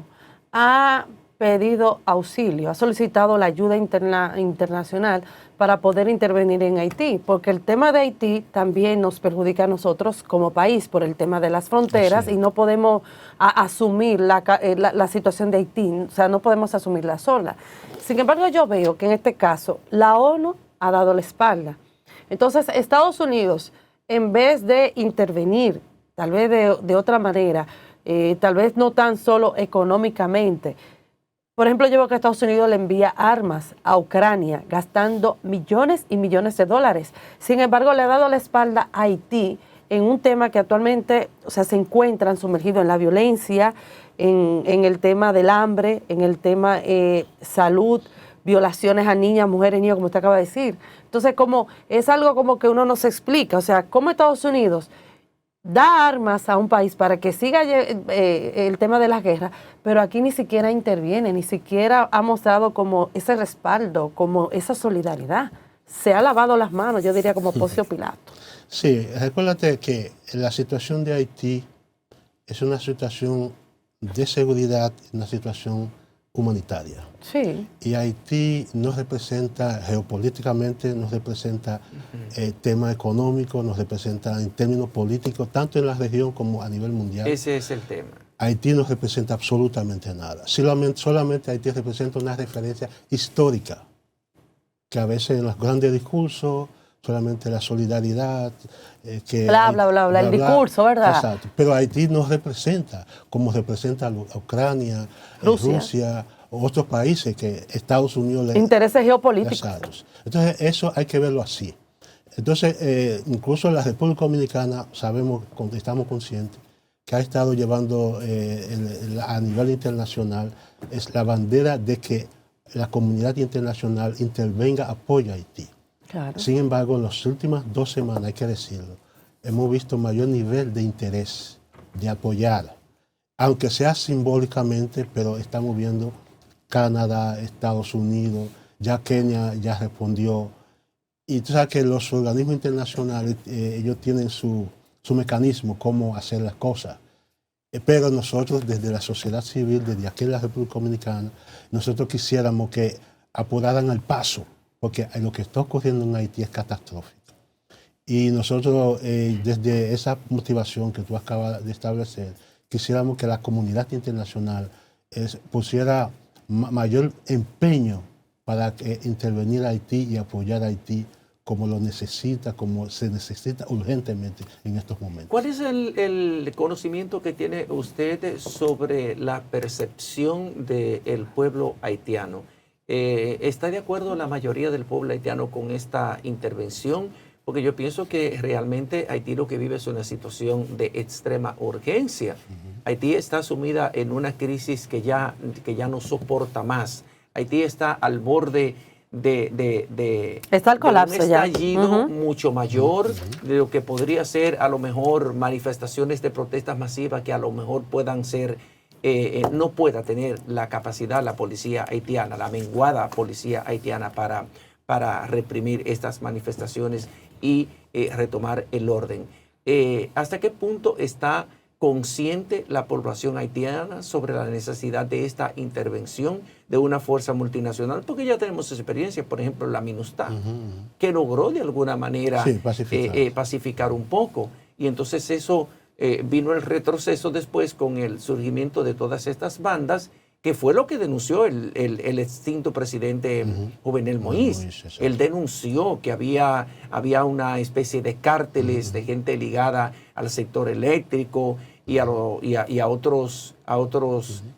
ha pedido auxilio, ha solicitado la ayuda internacional para poder intervenir en Haití, porque el tema de Haití también nos perjudica a nosotros como país por el tema de las fronteras y no podemos asumir la situación de Haití, o sea, no podemos asumirla sola. Sin embargo, yo veo que en este caso la ONU ha dado la espalda. Entonces, Estados Unidos, en vez de intervenir, tal vez de otra manera, tal vez no tan solo económicamente. Por ejemplo, yo veo que Estados Unidos le envía armas a Ucrania, gastando millones y millones de dólares. Sin embargo, le ha dado la espalda a Haití en un tema que actualmente, o sea, se encuentran sumergidos en la violencia, en el tema del hambre, en el tema salud, violaciones a niñas, mujeres, niños, como usted acaba de decir. Entonces, como es algo como que uno no se explica, o sea, cómo Estados Unidos da armas a un país para que siga el tema de la guerra, pero aquí ni siquiera interviene, ni siquiera ha mostrado como ese respaldo, como esa solidaridad. Se ha lavado las manos, yo diría como Poncio Pilato. Sí, recuérdate que la situación de Haití es una situación de seguridad, una situación humanitaria. Sí. Y Haití nos representa geopolíticamente, nos representa tema económico, nos representa en términos políticos, tanto en la región como a nivel mundial. Ese es el tema. Haití no representa absolutamente nada. Solamente Haití representa una referencia histórica, que a veces en los grandes discursos, solamente la solidaridad. El discurso, ¿verdad? Exacto. Pero Haití nos representa, como representa a Ucrania, Rusia, otros países que Estados Unidos... Intereses geopolíticos. Exacto. Entonces, eso hay que verlo así. Entonces, incluso en la República Dominicana estamos conscientes que ha estado llevando a nivel internacional es la bandera de que la comunidad internacional intervenga, apoya a Haití. Claro. Sin embargo, en las últimas 2 semanas, hay que decirlo, hemos visto mayor nivel de interés de apoyar aunque sea simbólicamente, pero estamos viendo Canadá, Estados Unidos, ya Kenia ya respondió. Y tú sabes que los organismos internacionales, ellos tienen su mecanismo, cómo hacer las cosas. Pero nosotros, desde la sociedad civil, desde aquí en la República Dominicana, nosotros quisiéramos que apuraran el paso, porque lo que está ocurriendo en Haití es catastrófico. Y nosotros, desde esa motivación que tú acabas de establecer, quisiéramos que la comunidad internacional pusiera mayor empeño para intervenir a Haití y apoyar a Haití como lo necesita, como se necesita urgentemente en estos momentos. ¿Cuál es el conocimiento que tiene usted sobre la percepción del pueblo haitiano? ¿Está de acuerdo la mayoría del pueblo haitiano con esta intervención? Porque yo pienso que realmente Haití lo que vive es una situación de extrema urgencia. Haití está sumida en una crisis que ya no soporta más. Haití está al borde está el colapso de un estallido ya. mucho mayor de lo que podría ser a lo mejor manifestaciones de protestas masivas que a lo mejor puedan ser, no pueda tener la capacidad la policía haitiana, la menguada policía haitiana para reprimir estas manifestaciones y retomar el orden. ¿Hasta qué punto está consciente la población haitiana sobre la necesidad de esta intervención de una fuerza multinacional? Porque ya tenemos experiencia, por ejemplo, la MINUSTAH, que logró de alguna manera pacificar un poco. Y entonces eso vino el retroceso después con el surgimiento de todas estas bandas, que fue lo que denunció el extinto presidente Jovenel Moïse. Él denunció que había una especie de cárteles de gente ligada al sector eléctrico y a otros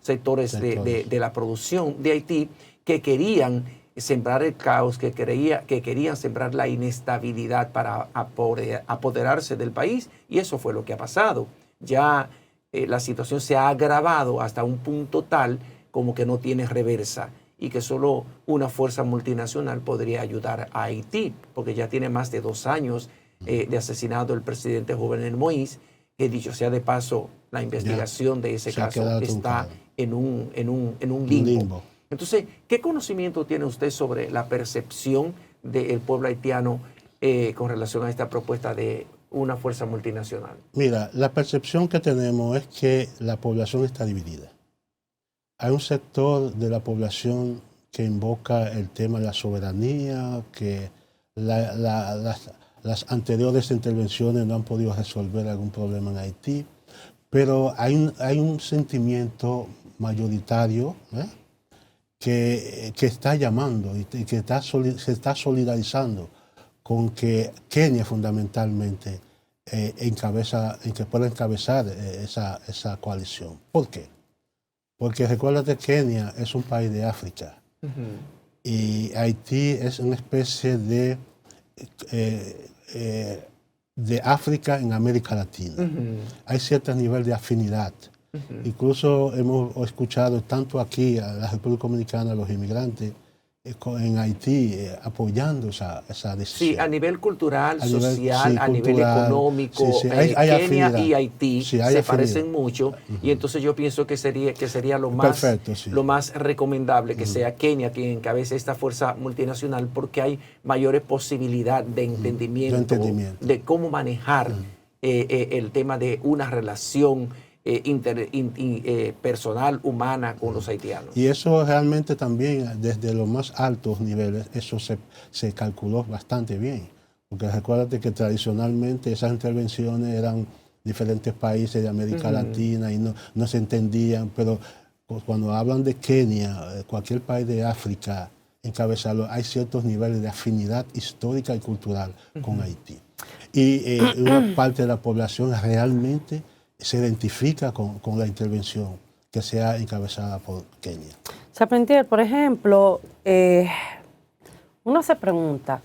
sectores de la producción de Haití, que querían sembrar el caos, que querían sembrar la inestabilidad para apoderarse del país, y eso fue lo que ha pasado. Ya la situación se ha agravado hasta un punto tal como que no tiene reversa y que solo una fuerza multinacional podría ayudar a Haití, porque ya tiene más de 2 años de asesinado el presidente Jovenel Moïse, que dicho sea de paso, la investigación de ese caso está en un limbo. Entonces, ¿qué conocimiento tiene usted sobre la percepción del pueblo haitiano con relación a esta propuesta de una fuerza multinacional? Mira, la percepción que tenemos es que la población está dividida. Hay un sector de la población que invoca el tema de la soberanía, que las anteriores intervenciones no han podido resolver algún problema en Haití, pero hay un sentimiento mayoritario que está llamando y que se está solidarizando con que Kenia fundamentalmente pueda encabezar esa coalición. ¿Por qué? Porque recuérdate, Kenia es un país de África y Haití es una especie de África en América Latina. Hay cierto nivel de afinidad. Incluso hemos escuchado tanto aquí a la República Dominicana, los inmigrantes en Haití apoyando esa decisión. Sí, a nivel cultural, social, a nivel económico, hay Kenia afinidad. Y Haití se parecen mucho, y entonces yo pienso que sería lo más recomendable que sea Kenia quien encabece esta fuerza multinacional, porque hay mayores posibilidades de entendimiento, de cómo manejar el tema de una relación personal, humana con los haitianos. Y eso realmente también, desde los más altos niveles, eso se calculó bastante bien. Porque recuérdate que tradicionalmente esas intervenciones eran diferentes países de América Latina y no se entendían, pero cuando hablan de Kenia, cualquier país de África encabezarlo, hay ciertos niveles de afinidad histórica y cultural con Haití. Y una parte de la población realmente se identifica con la intervención que sea encabezada por Kenia. Charpentier, por ejemplo, uno se pregunta,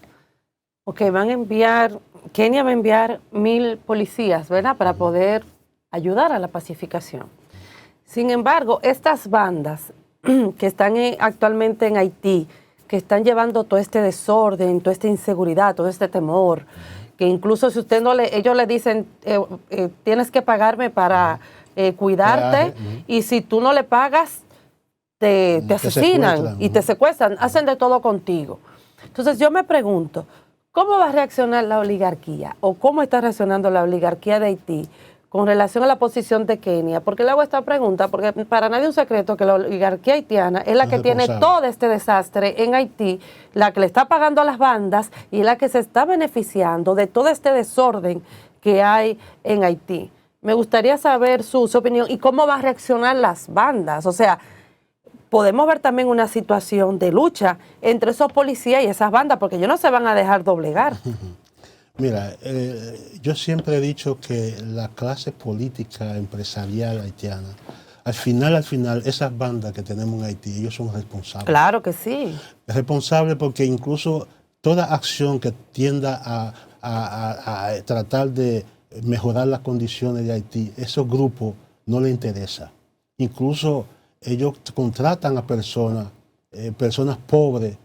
Kenia va a enviar 1,000 policías, ¿verdad?, para poder ayudar a la pacificación. Sin embargo, estas bandas que están actualmente en Haití, que están llevando todo este desorden, toda esta inseguridad, todo este temor, que incluso si usted ellos le dicen, tienes que pagarme para cuidarte, y si tú no le pagas, te asesinan y te secuestran, hacen de todo contigo. Entonces yo me pregunto, ¿cómo va a reaccionar la oligarquía o cómo está reaccionando la oligarquía de Haití con relación a la posición de Kenia? ¿Por qué le hago esta pregunta? Porque para nadie es un secreto que la oligarquía haitiana es la que tiene todo este desastre en Haití, la que le está pagando a las bandas y la que se está beneficiando de todo este desorden que hay en Haití. Me gustaría saber su opinión y cómo va a reaccionar las bandas. O sea, podemos ver también una situación de lucha entre esos policías y esas bandas, porque ellos no se van a dejar doblegar. Mira, yo siempre he dicho que la clase política empresarial haitiana, al final, esas bandas que tenemos en Haití, ellos son responsables. Claro que sí. Responsables porque incluso toda acción que tienda a tratar de mejorar las condiciones de Haití, esos grupos no les interesa. Incluso ellos contratan a personas pobres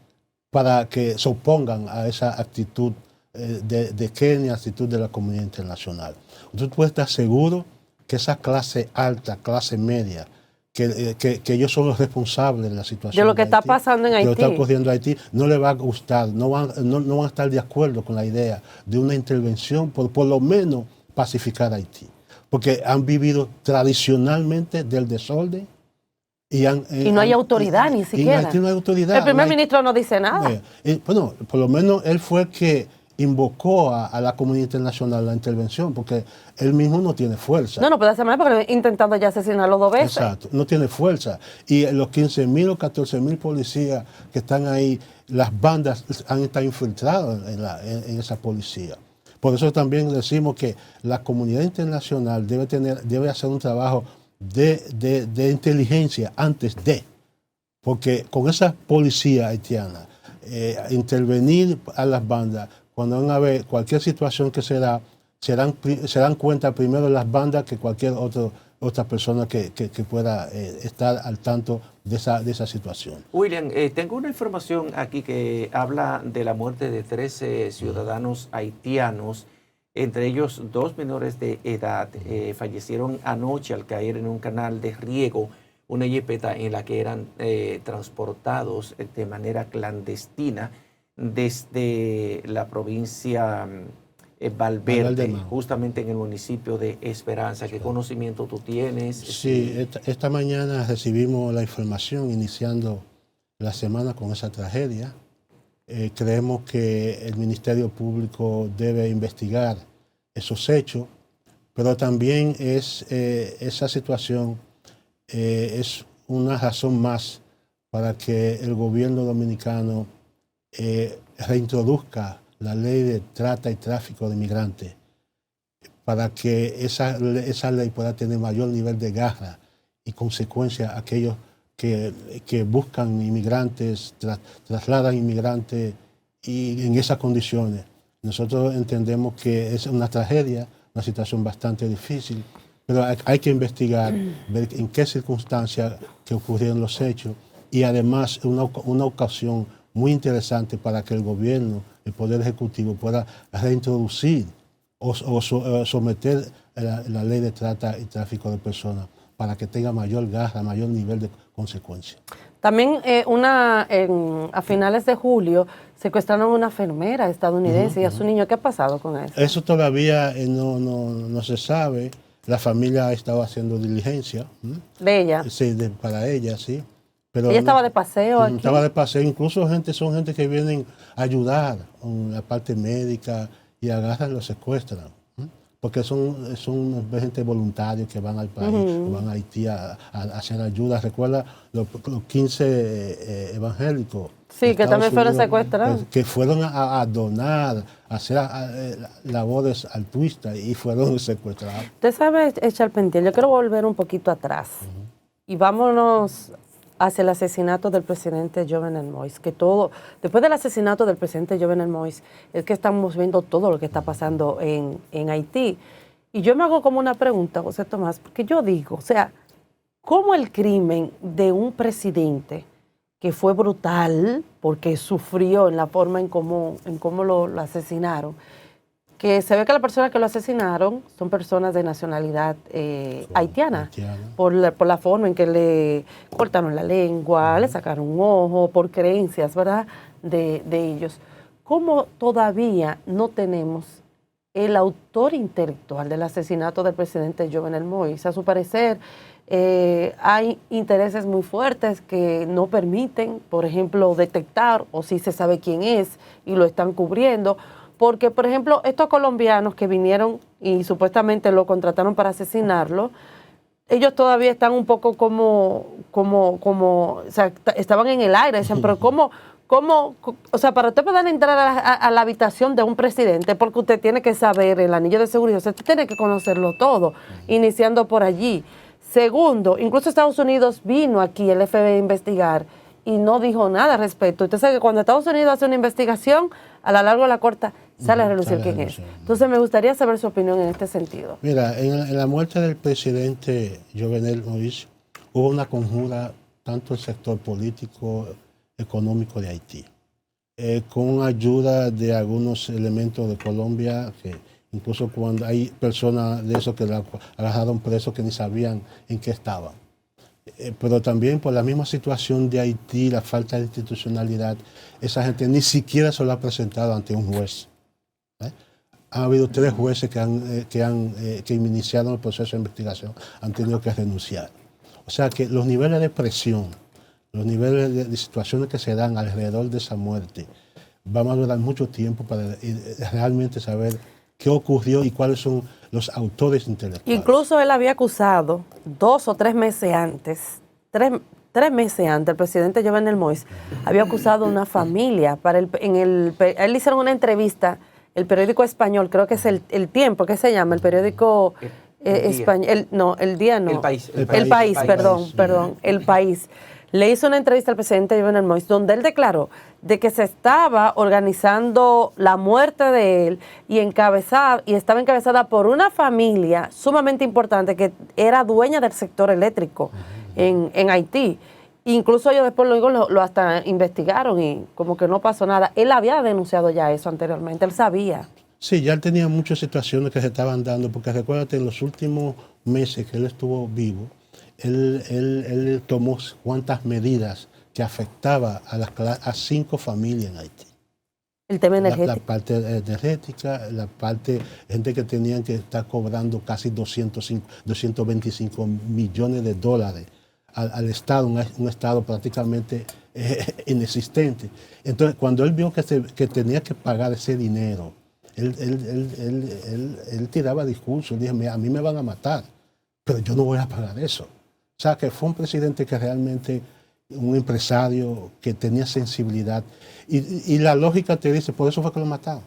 para que se opongan a esa actitud de Kenia, actitud de la comunidad internacional. Tú puedes estar seguro que esa clase alta, clase media, que ellos son los responsables de la situación de lo que está pasando en Haití, de lo que está ocurriendo en Haití, no les va a gustar, no van a estar de acuerdo con la idea de una intervención por lo menos pacificar a Haití, porque han vivido tradicionalmente del desorden. Y no hay autoridad ni siquiera. En Haití no hay autoridad. El primer ministro no dice nada. Bueno, por lo menos él fue el que invocó a la comunidad internacional la intervención, porque él mismo no tiene fuerza. No puede hacer más porque intentando ya asesinarlo 2 veces. Exacto, no tiene fuerza. Y los 15.000 o 14.000 policías que están ahí, las bandas han estado infiltradas en esa policía. Por eso también decimos que la comunidad internacional debe hacer un trabajo de inteligencia antes de, porque con esa policía haitiana, intervenir a las bandas, cuando van a ver cualquier situación que se dan cuenta primero las bandas que cualquier otra persona que pueda estar al tanto de esa situación. William, tengo una información aquí que habla de la muerte de 13 ciudadanos haitianos, entre ellos 2 menores de edad. Fallecieron anoche al caer en un canal de riego, una jipeta en la que eran transportados de manera clandestina desde la provincia Valverde, justamente en el municipio de Esperanza. ¿Qué conocimiento tú tienes? Sí, esta mañana recibimos la información iniciando la semana con esa tragedia. Creemos que el Ministerio Público debe investigar esos hechos, pero también esa situación es una razón más para que el gobierno dominicano reintroduzca la ley de trata y tráfico de inmigrantes, para que esa ley pueda tener mayor nivel de garra y consecuencia a aquellos que buscan inmigrantes, trasladan inmigrantes y en esas condiciones. Nosotros entendemos que es una tragedia, una situación bastante difícil, pero hay que investigar, ver en qué circunstancias que ocurrieron los hechos, y además una ocasión muy interesante para que el gobierno, el Poder Ejecutivo, pueda reintroducir o someter la ley de trata y tráfico de personas para que tenga mayor garra, mayor nivel de consecuencia. También a finales de julio secuestraron a una enfermera estadounidense y a su niño. ¿Qué ha pasado con eso? Eso todavía no se sabe. La familia ha estado haciendo diligencia. ¿De ella? Sí, para ella, sí. Pero ella estaba de paseo aquí. Estaba de paseo. Incluso son gente que vienen a ayudar en la parte médica y agarran y los secuestran. Porque son gente voluntarios que van al país, van a Haití a hacer ayuda. Recuerda los 15 evangélicos. Sí, que también fueron secuestrados. Que fueron a donar, a hacer labores altruistas y fueron secuestrados. Usted sabe, Charpentier, yo quiero volver un poquito atrás. Y vámonos hacia el asesinato del presidente Jovenel Moïse, que después del asesinato del presidente Jovenel Moïse, es que estamos viendo todo lo que está pasando en Haití. Y yo me hago como una pregunta, José Tomás, porque yo digo, o sea, ¿cómo el crimen de un presidente que fue brutal, porque sufrió en la forma en cómo lo asesinaron, que se ve que las personas que lo asesinaron son personas de nacionalidad haitiana, por la forma en que le cortaron la lengua, le sacaron un ojo, por creencias, ¿verdad?, de ellos. ¿Cómo todavía no tenemos el autor intelectual del asesinato del presidente Jovenel Moïse? A su parecer, hay intereses muy fuertes que no permiten, por ejemplo, detectar o si se sabe quién es y lo están cubriendo. Porque, por ejemplo, estos colombianos que vinieron y supuestamente lo contrataron para asesinarlo, ellos todavía están un poco o sea, estaban en el aire. Dicen, pero ¿cómo? O sea, para usted poder entrar a la habitación de un presidente, porque usted tiene que saber el anillo de seguridad, usted tiene que conocerlo todo, iniciando por allí. Segundo, incluso Estados Unidos vino aquí, el FBI, a investigar y no dijo nada al respecto. Usted sabe que cuando Estados Unidos hace una investigación, a la larga o a la corta, sale a relucir quién es. Entonces me gustaría saber su opinión en este sentido. Mira, en la muerte del presidente Jovenel Moïse hubo una conjura tanto el sector político, económico de Haití, con ayuda de algunos elementos de Colombia, que incluso cuando hay personas de esos que la agarraron presos que ni sabían en qué estaban. Pero también por la misma situación de Haití, la falta de institucionalidad, esa gente ni siquiera se lo ha presentado ante un juez. Ha habido 3 jueces que iniciaron el proceso de investigación, han tenido que renunciar. O sea que los niveles de presión, los niveles de situaciones que se dan alrededor de esa muerte, vamos a durar mucho tiempo para realmente saber qué ocurrió y cuáles son los autores intelectuales. Incluso él había acusado 2 o 3 meses antes, 3 meses antes, el presidente Jovenel Moïse había acusado a una familia. Él hicieron una entrevista, el periódico español, creo que es el Tiempo, ¿qué se llama? El periódico español, El País. El País. Le hizo una entrevista al presidente Jovenel Moïse donde él declaró de que se estaba organizando la muerte de él y estaba encabezada por una familia sumamente importante que era dueña del sector eléctrico en Haití. Incluso ellos después lo hasta investigaron y como que no pasó nada. Él había denunciado ya eso anteriormente, él sabía. Sí, ya él tenía muchas situaciones que se estaban dando, porque recuérdate, en los últimos meses que él estuvo vivo, él tomó cuantas medidas que afectaba a 5 familias en Haití. El tema energético. La parte energética, la parte gente que tenían que estar cobrando casi 225 millones de dólares al Estado, un Estado prácticamente inexistente. Entonces, cuando él vio que tenía que pagar ese dinero, él tiraba discursos, dijo, a mí me van a matar, pero yo no voy a pagar eso. O sea, que fue un presidente que realmente, un empresario que tenía sensibilidad. Y la lógica te dice, por eso fue que lo mataron.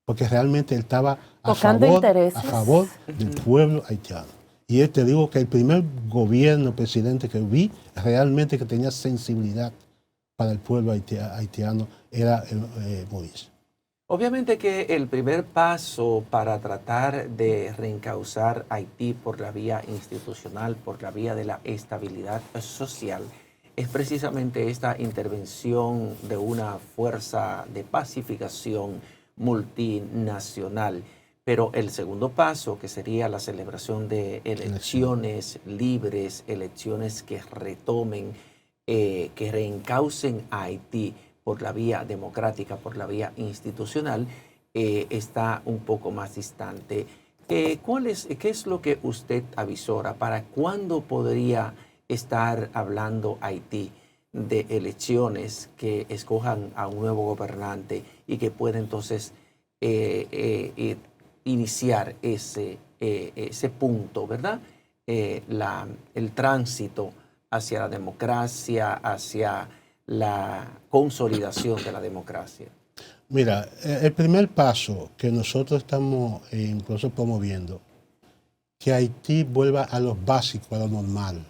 Porque realmente él estaba a favor del pueblo haitiano. Y te digo que el primer presidente que vi realmente que tenía sensibilidad para el pueblo haitiano era Moïse. Obviamente que el primer paso para tratar de reencauzar Haití por la vía institucional, por la vía de la estabilidad social, es precisamente esta intervención de una fuerza de pacificación multinacional. Pero el segundo paso, que sería la celebración de elecciones libres, elecciones que retomen, que reencaucen a Haití por la vía democrática, por la vía institucional, está un poco más distante. ¿Qué es lo que usted avisora? ¿Para cuándo podría estar hablando Haití de elecciones que escojan a un nuevo gobernante y que pueda entonces iniciar ese punto, ¿verdad? El tránsito hacia la democracia, hacia la consolidación de la democracia? Mira, el primer paso que nosotros estamos incluso promoviendo, que Haití vuelva a lo básico, a lo normal.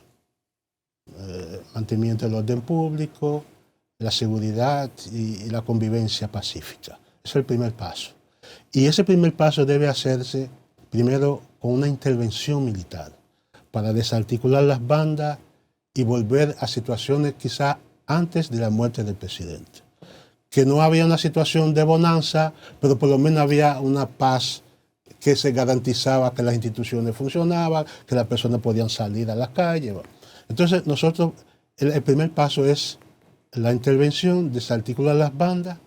Mantenimiento del orden público, la seguridad y la convivencia pacífica. Ese es el primer paso. Y ese primer paso debe hacerse primero con una intervención militar para desarticular las bandas y volver a situaciones quizá antes de la muerte del presidente. que no había una situación de bonanza, pero por lo menos había una paz que se garantizaba que las instituciones funcionaban, que las personas podían salir a las calles. Entonces nosotros, el primer paso es la intervención, desarticular las bandas,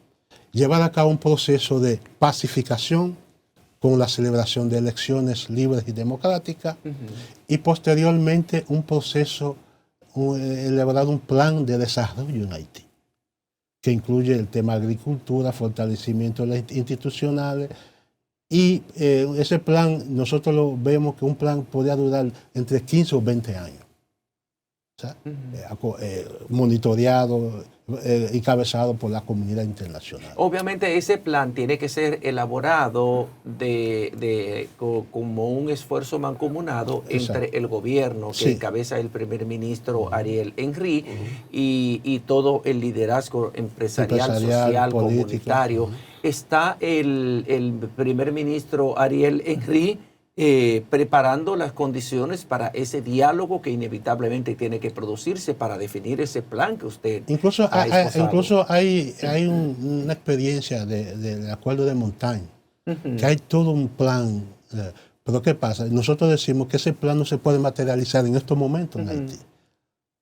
llevar a cabo un proceso de pacificación con la celebración de elecciones libres y democráticas, y posteriormente un proceso, elaborar un plan de desarrollo en Haití, que incluye el tema agricultura, fortalecimiento de las institucionales, y ese plan nosotros lo vemos que un plan podría durar entre 15 o 20 años. O sea, monitoreado, encabezado por la comunidad internacional. Obviamente ese plan tiene que ser elaborado como un esfuerzo mancomunado entre el gobierno que encabeza el primer ministro Ariel Henry y todo el liderazgo empresarial social, político, comunitario. Está el primer ministro Ariel Henry preparando las condiciones para ese diálogo que inevitablemente tiene que producirse para definir ese plan que usted incluso hay una experiencia del acuerdo de Montaña, que hay todo un plan, pero ¿qué pasa? Nosotros decimos que ese plan no se puede materializar en estos momentos en Haití,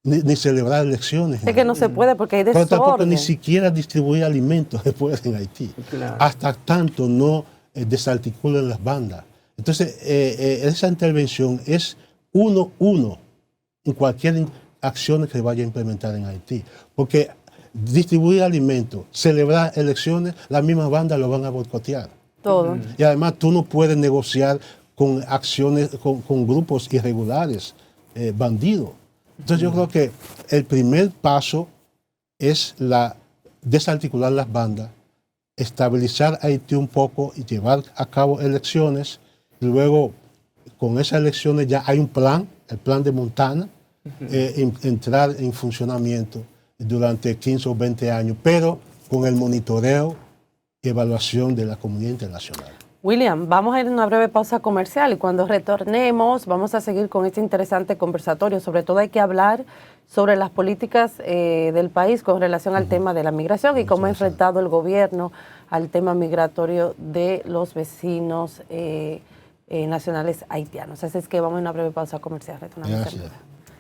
ni celebrar elecciones. Es que no se puede porque hay desorden. Pero tampoco ni siquiera distribuir alimentos se puede en Haití, hasta tanto no desarticulen las bandas. Entonces, esa intervención es 1-1 en cualquier acción que se vaya a implementar en Haití. Porque distribuir alimentos, celebrar elecciones, las mismas bandas lo van a boicotear. Todo. Y además tú no puedes negociar con acciones, con grupos irregulares, bandidos. Entonces yo creo que el primer paso es desarticular las bandas, estabilizar Haití un poco y llevar a cabo elecciones. Y luego, con esas elecciones ya hay un plan, el plan de Montana, entrar en funcionamiento durante 15 o 20 años, pero con el monitoreo y evaluación de la comunidad internacional. William, vamos a ir a una breve pausa comercial y cuando retornemos vamos a seguir con este interesante conversatorio. Sobre todo hay que hablar sobre las políticas del país con relación al tema de la migración y cómo ha enfrentado el gobierno al tema migratorio de los vecinos nacionales haitianos. Así es que vamos a una breve pausa comercial.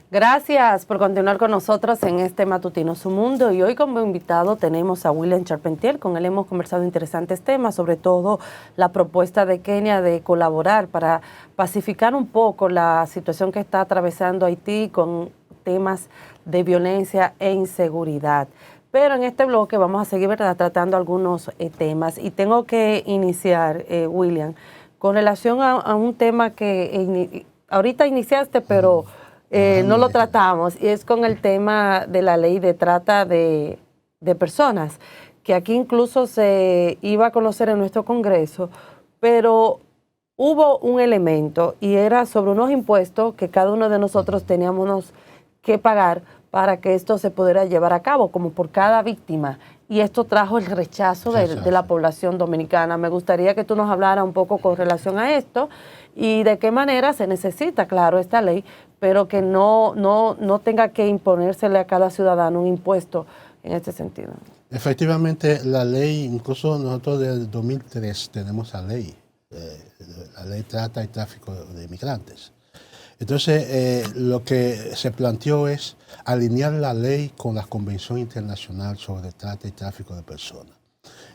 Gracias por continuar con nosotros en este Matutino Su Mundo, y hoy como invitado tenemos a William Charpentier. Con él hemos conversado interesantes temas, sobre todo la propuesta de Kenia de colaborar para pacificar un poco la situación que está atravesando Haití con temas de violencia e inseguridad. Pero en este bloque vamos a seguir tratando algunos temas, y tengo que iniciar, William, con relación a un tema que ahorita iniciaste, pero no lo tratamos, y es con el tema de la ley de trata de personas, que aquí incluso se iba a conocer en nuestro Congreso, pero hubo un elemento y era sobre unos impuestos que cada uno de nosotros teníamos que pagar para que esto se pudiera llevar a cabo, como por cada víctima. Y esto trajo el rechazo de la población dominicana. Me gustaría que tú nos hablaras un poco con relación a esto y de qué manera se necesita, claro, esta ley, pero que no tenga que imponérsele a cada ciudadano un impuesto en este sentido. Efectivamente, la ley, incluso nosotros desde el 2003 tenemos la ley trata y tráfico de migrantes. Entonces, lo que se planteó es alinear la ley con la Convención Internacional sobre Trata y Tráfico de Personas.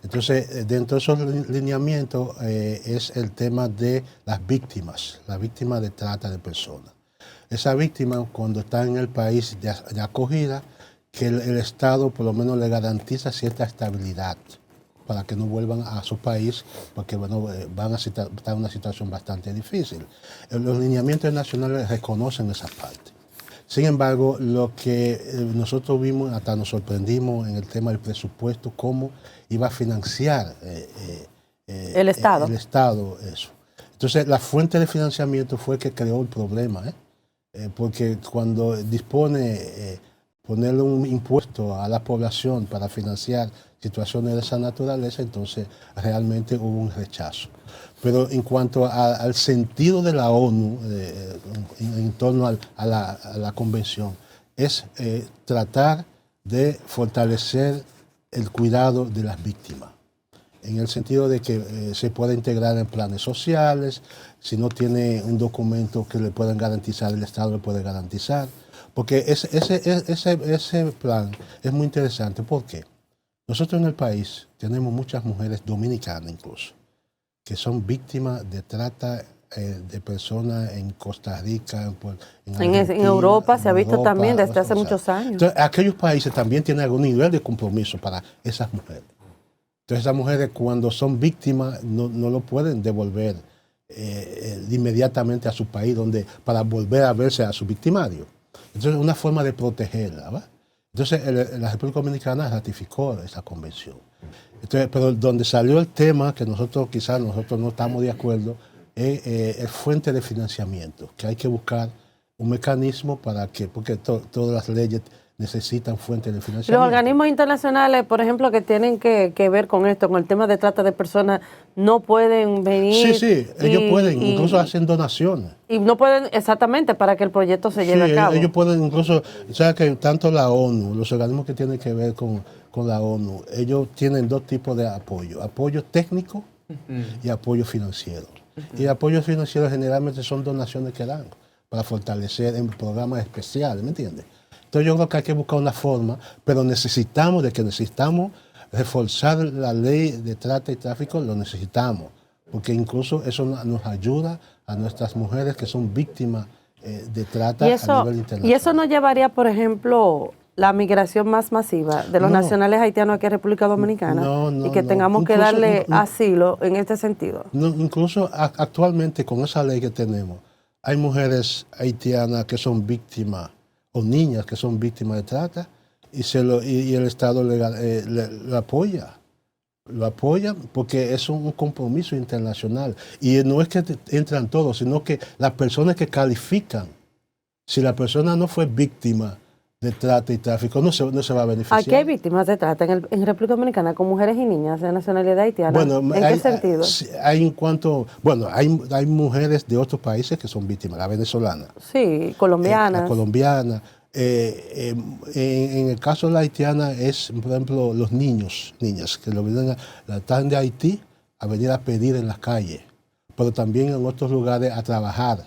Entonces, dentro de esos lineamientos es el tema de las víctimas de trata de personas. Esa víctima, cuando está en el país de acogida, que el Estado por lo menos le garantiza cierta estabilidad para que no vuelvan a su país, porque bueno, van a estar en una situación bastante difícil. Los lineamientos nacionales reconocen esa parte. Sin embargo, lo que nosotros vimos, hasta nos sorprendimos en el tema del presupuesto, cómo iba a financiar el Estado. El Estado eso. Entonces, la fuente de financiamiento fue que creó el problema, porque cuando dispone ponerle un impuesto a la población para financiar situaciones de esa naturaleza, entonces realmente hubo un rechazo. Pero en cuanto al sentido de la ONU en torno a la convención, es tratar de fortalecer el cuidado de las víctimas, en el sentido de que se pueda integrar en planes sociales, si no tiene un documento que le puedan garantizar, el Estado le puede garantizar, porque ese plan es muy interesante. ¿Por qué? Nosotros en el país tenemos muchas mujeres dominicanas incluso, que son víctimas de trata de personas en Costa Rica, en Europa se ha visto también desde hace muchos años. Entonces, aquellos países también tienen algún nivel de compromiso para esas mujeres. Entonces esas mujeres cuando son víctimas no lo pueden devolver inmediatamente a su país para volver a verse a su victimario. Entonces es una forma de protegerla, ¿va? Entonces la República Dominicana ratificó esa convención. Entonces, pero donde salió el tema que quizás nosotros no estamos de acuerdo es fuente de financiamiento, que hay que buscar un mecanismo porque todas las leyes necesitan fuentes de financiamiento. Los organismos internacionales, por ejemplo, que tienen que ver con esto, con el tema de trata de personas, no pueden venir. Sí, ellos pueden, incluso hacen donaciones. Y no pueden, exactamente, para que el proyecto se lleve a cabo. Ellos pueden incluso, o sea que tanto la ONU, los organismos que tienen que ver con la ONU, ellos tienen dos tipos de apoyo técnico y apoyo financiero. Y apoyo financiero generalmente son donaciones que dan para fortalecer en programas especiales, ¿me entiendes? Entonces yo creo que hay que buscar una forma, pero necesitamos reforzar la ley de trata y tráfico, lo necesitamos, porque incluso eso nos ayuda a nuestras mujeres que son víctimas de trata a nivel internacional. ¿Y eso no llevaría, por ejemplo, la migración más masiva de los nacionales haitianos aquí a República Dominicana y que tengamos que darle asilo en este sentido? No, incluso actualmente con esa ley que tenemos, hay mujeres haitianas que son víctimas o niñas que son víctimas de trata y el Estado lo apoya. Lo apoyan porque es un compromiso internacional. Y no es que entran todos, sino que las personas que califican, si la persona no fue víctima de trata y tráfico, no se va a beneficiar. Aquí hay víctimas de trata en República Dominicana con mujeres y niñas de nacionalidad haitiana. Bueno, ¿En qué sentido? Hay mujeres de otros países que son víctimas, la venezolana. Sí, colombianas. La colombiana. En el caso de la haitiana es, por ejemplo, los niñas que la traen de Haití a venir a pedir en las calles, pero también en otros lugares a trabajar.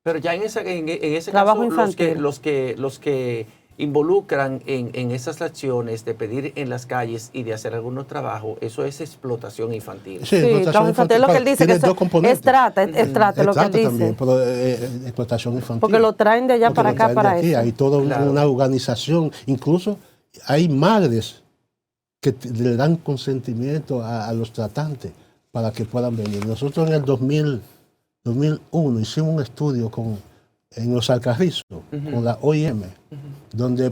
Pero ya en ese Trabajo caso, infantil. los que involucran en esas acciones de pedir en las calles y de hacer algunos trabajos, eso es explotación infantil. Sí, explotación infantil. Lo que él dice, que dos componentes. es trata lo que él dice. También, pero explotación infantil. Porque lo traen de allá para acá para eso. Hay toda una organización, incluso hay madres que le dan consentimiento a los tratantes para que puedan venir. Nosotros en el 2001 hicimos un estudio en los Alcarrizos, con la OIM,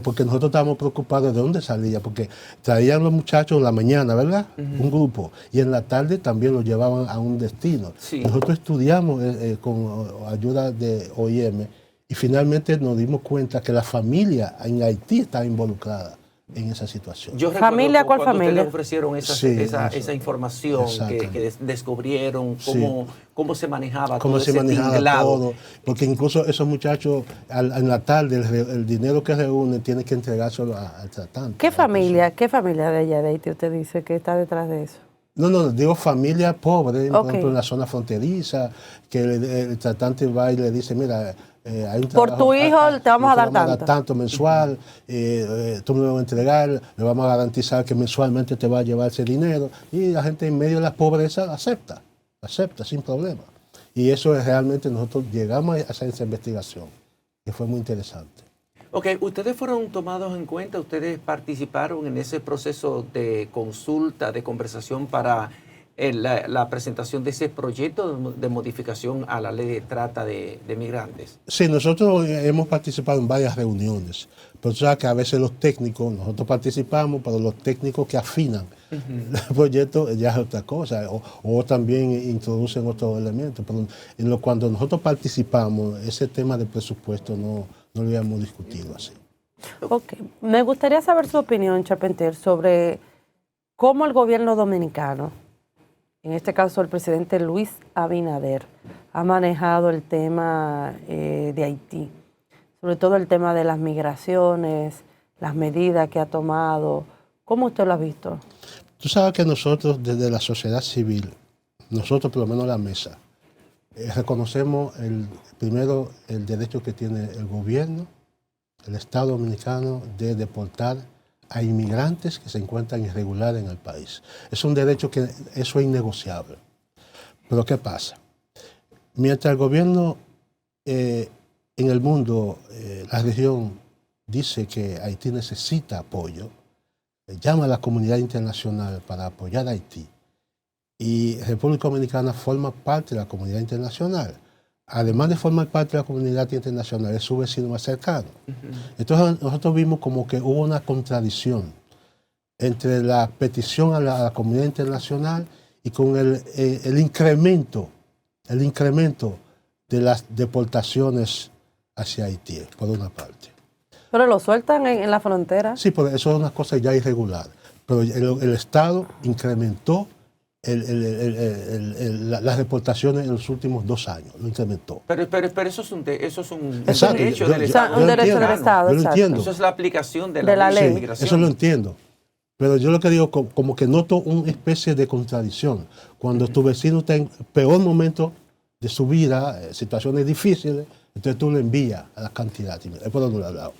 porque nosotros estábamos preocupados de dónde salía, porque traían los muchachos en la mañana, ¿verdad? Un grupo, y en la tarde también los llevaban a un destino. Sí. Nosotros estudiamos con ayuda de OIM y finalmente nos dimos cuenta que la familia en Haití estaba involucrada en esa situación. Yo ¿Familia? ¿Cuál familia? Ustedes ofrecieron esa información que descubrieron cómo se manejaba cómo todo se ese manejaba tinglado. todo, porque incluso esos muchachos en la tarde el dinero que reúnen tienen que entregárselo al tratante. ¿Qué familia de allá de Haití usted dice que está detrás de eso? No, digo familia pobre, por ejemplo en la zona fronteriza, que el tratante va y le dice, mira, hay un trabajo, por tu hijo te vamos a dar tanto mensual, tú me lo vas a entregar, le vamos a garantizar que mensualmente te va a llevar ese dinero, y la gente en medio de la pobreza acepta sin problema. Y eso es realmente, nosotros llegamos a hacer esa investigación, que fue muy interesante. Ok, ¿ustedes fueron tomados en cuenta? ¿Ustedes participaron en ese proceso de consulta, de conversación para la presentación de ese proyecto de modificación a la ley de trata de migrantes? Sí, nosotros hemos participado en varias reuniones, pero sabes que a veces nosotros participamos, pero los técnicos que afinan el proyecto ya es otra cosa, o también introducen otros elementos, pero cuando nosotros participamos, ese tema de presupuesto no lo habíamos discutido así. Ok, me gustaría saber su opinión, Charpentier, sobre cómo el gobierno dominicano, en este caso el presidente Luis Abinader, ha manejado el tema de Haití, sobre todo el tema de las migraciones, las medidas que ha tomado, ¿Cómo usted lo ha visto? Tú sabes que nosotros, desde la sociedad civil, nosotros, por lo menos la mesa, reconocemos primero el derecho que tiene el gobierno, el Estado dominicano, de deportar a inmigrantes que se encuentran irregulares en el país. Es un derecho que eso es innegociable. Pero ¿qué pasa? Mientras el gobierno en el mundo, la región, dice que Haití necesita apoyo, llama a la comunidad internacional para apoyar a Haití, y República Dominicana forma parte de la comunidad internacional. Además de formar parte de la comunidad internacional, es su vecino más cercano. Entonces nosotros vimos como que hubo una contradicción entre la petición a la comunidad internacional y con el incremento de las deportaciones hacia Haití, por una parte. Pero lo sueltan en la frontera. Sí, pero eso es una cosa ya irregular. Pero el Estado incrementó las deportaciones en los últimos 2 años, lo incrementó. Pero eso es un derecho del Estado. Un derecho del Estado, yo lo entiendo. Eso es la aplicación de la ley de inmigración. Eso lo entiendo. Pero yo lo que digo, como que noto una especie de contradicción. Cuando tu vecino está en peor momento de su vida, situaciones difíciles, entonces tú lo envías a la cantidad. Es por un lado.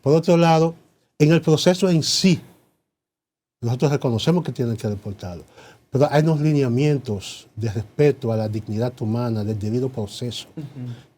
Por otro lado, en el proceso en sí, nosotros reconocemos que tienen que deportarlo, pero hay unos lineamientos de respeto a la dignidad humana, del debido proceso,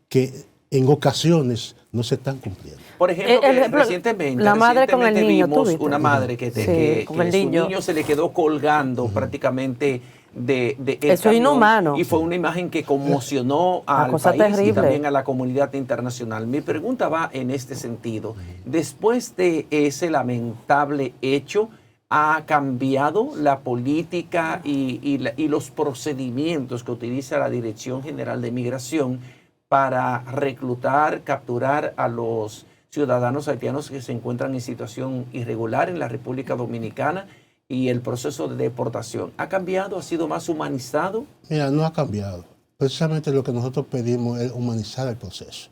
que en ocasiones no se están cumpliendo. Por ejemplo, recientemente con el niño, vimos una madre que su niño se le quedó colgando prácticamente de eso es inhumano. Y fue una imagen que conmocionó al país y también a la comunidad internacional. Mi pregunta va en este sentido. Después de ese lamentable hecho, ¿ha cambiado la política y los procedimientos que utiliza la Dirección General de Migración para reclutar, capturar a los ciudadanos haitianos que se encuentran en situación irregular en la República Dominicana y el proceso de deportación? ¿Ha cambiado? ¿Ha sido más humanizado? Mira, no ha cambiado. Precisamente lo que nosotros pedimos es humanizar el proceso.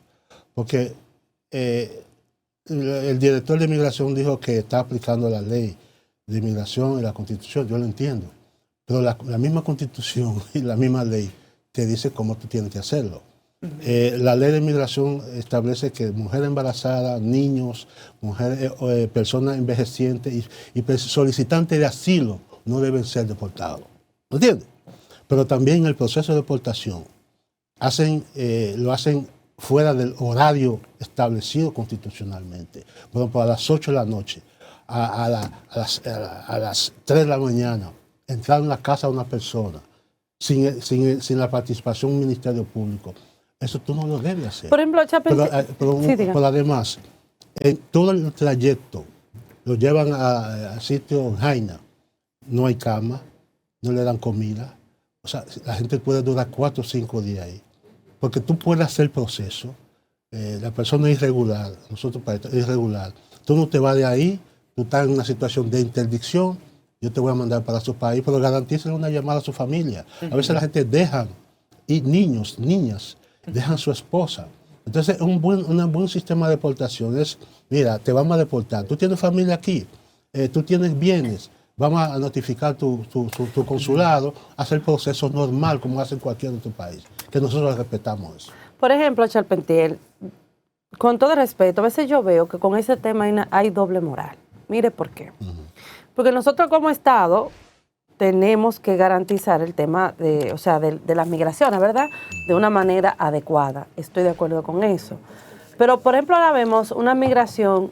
Porque el director de migración dijo que está aplicando la ley de inmigración y la Constitución, yo lo entiendo. Pero la misma Constitución y la misma ley te dice cómo tú tienes que hacerlo. La ley de inmigración establece que mujeres embarazadas, niños, mujeres, personas envejecientes y solicitantes de asilo no deben ser deportados. ¿Me entiendes? Pero también en el proceso de deportación lo hacen fuera del horario establecido constitucionalmente. Por ejemplo, a las 8 de la noche, a las 3 de la mañana, entrar en la casa de una persona sin la participación del Ministerio Público. Eso tú no lo debes hacer. Por ejemplo, pero además, en todo el trayecto lo llevan a sitio en Jaina. No hay cama, no le dan comida. O sea, la gente puede durar 4 o 5 días ahí. Porque tú puedes hacer el proceso. La persona es irregular, nosotros es irregular. Tú no te vas de ahí, tú estás en una situación de interdicción, yo te voy a mandar para su país, pero garantízale una llamada a su familia. A veces la gente deja, y niños, niñas, dejan a su esposa. Entonces, un buen sistema de deportación es, mira, te vamos a deportar. Tú tienes familia aquí, tú tienes bienes, vamos a notificar tu consulado, hacer el proceso normal como hace en cualquier otro país, que nosotros respetamos eso. Por ejemplo, Charpentier, con todo respeto, a veces yo veo que con ese tema hay doble moral. Mire por qué. Porque nosotros como Estado tenemos que garantizar el tema de las migraciones, ¿verdad? De una manera adecuada. Estoy de acuerdo con eso. Pero, por ejemplo, ahora vemos una migración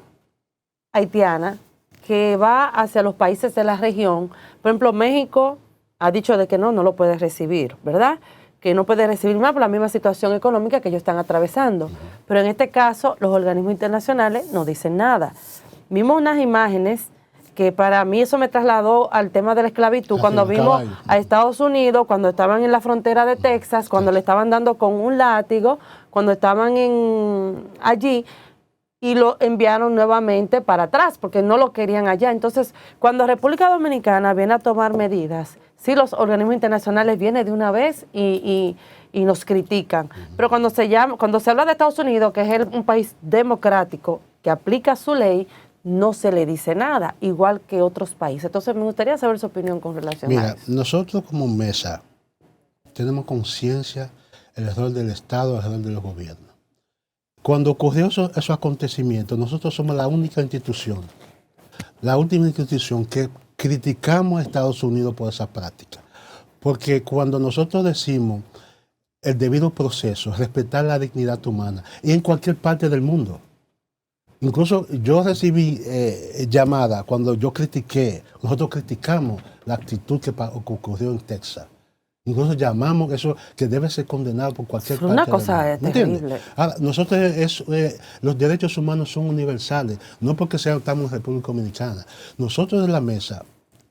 haitiana que va hacia los países de la región. Por ejemplo, México ha dicho de que no lo puede recibir, ¿verdad? Que no puede recibir más por la misma situación económica que ellos están atravesando. Pero en este caso, los organismos internacionales no dicen nada. Vimos unas imágenes que para mí eso me trasladó al tema de la esclavitud, cuando vimos a Estados Unidos, cuando estaban en la frontera de Texas, cuando le estaban dando con un látigo, cuando estaban allí, y lo enviaron nuevamente para atrás, porque no lo querían allá. Entonces, cuando República Dominicana viene a tomar medidas, sí, los organismos internacionales vienen de una vez y nos critican. Pero cuando se habla de Estados Unidos, que es un país democrático, que aplica su ley, no se le dice nada, igual que otros países. Entonces me gustaría saber su opinión con relación a eso. Nosotros como mesa tenemos conciencia del error del Estado, el error de los gobiernos. Cuando ocurrió esos acontecimientos, nosotros somos la única institución, la última institución que criticamos a Estados Unidos por esa práctica. Porque cuando nosotros decimos el debido proceso, respetar la dignidad humana, y en cualquier parte del mundo. Incluso yo recibí llamadas cuando nosotros criticamos la actitud que ocurrió en Texas. Incluso llamamos eso que debe ser condenado por cualquier parte. Una cosa terrible. Ahora, nosotros los derechos humanos son universales, no porque estamos en República Dominicana. Nosotros en la mesa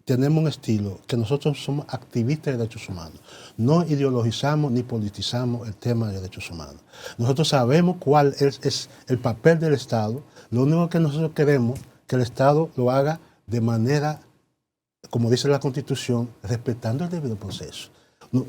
tenemos un estilo que nosotros somos activistas de derechos humanos. No ideologizamos ni politizamos el tema de derechos humanos. Nosotros sabemos cuál es el papel del Estado. Lo único que nosotros queremos es que el Estado lo haga de manera, como dice la Constitución, respetando el debido proceso.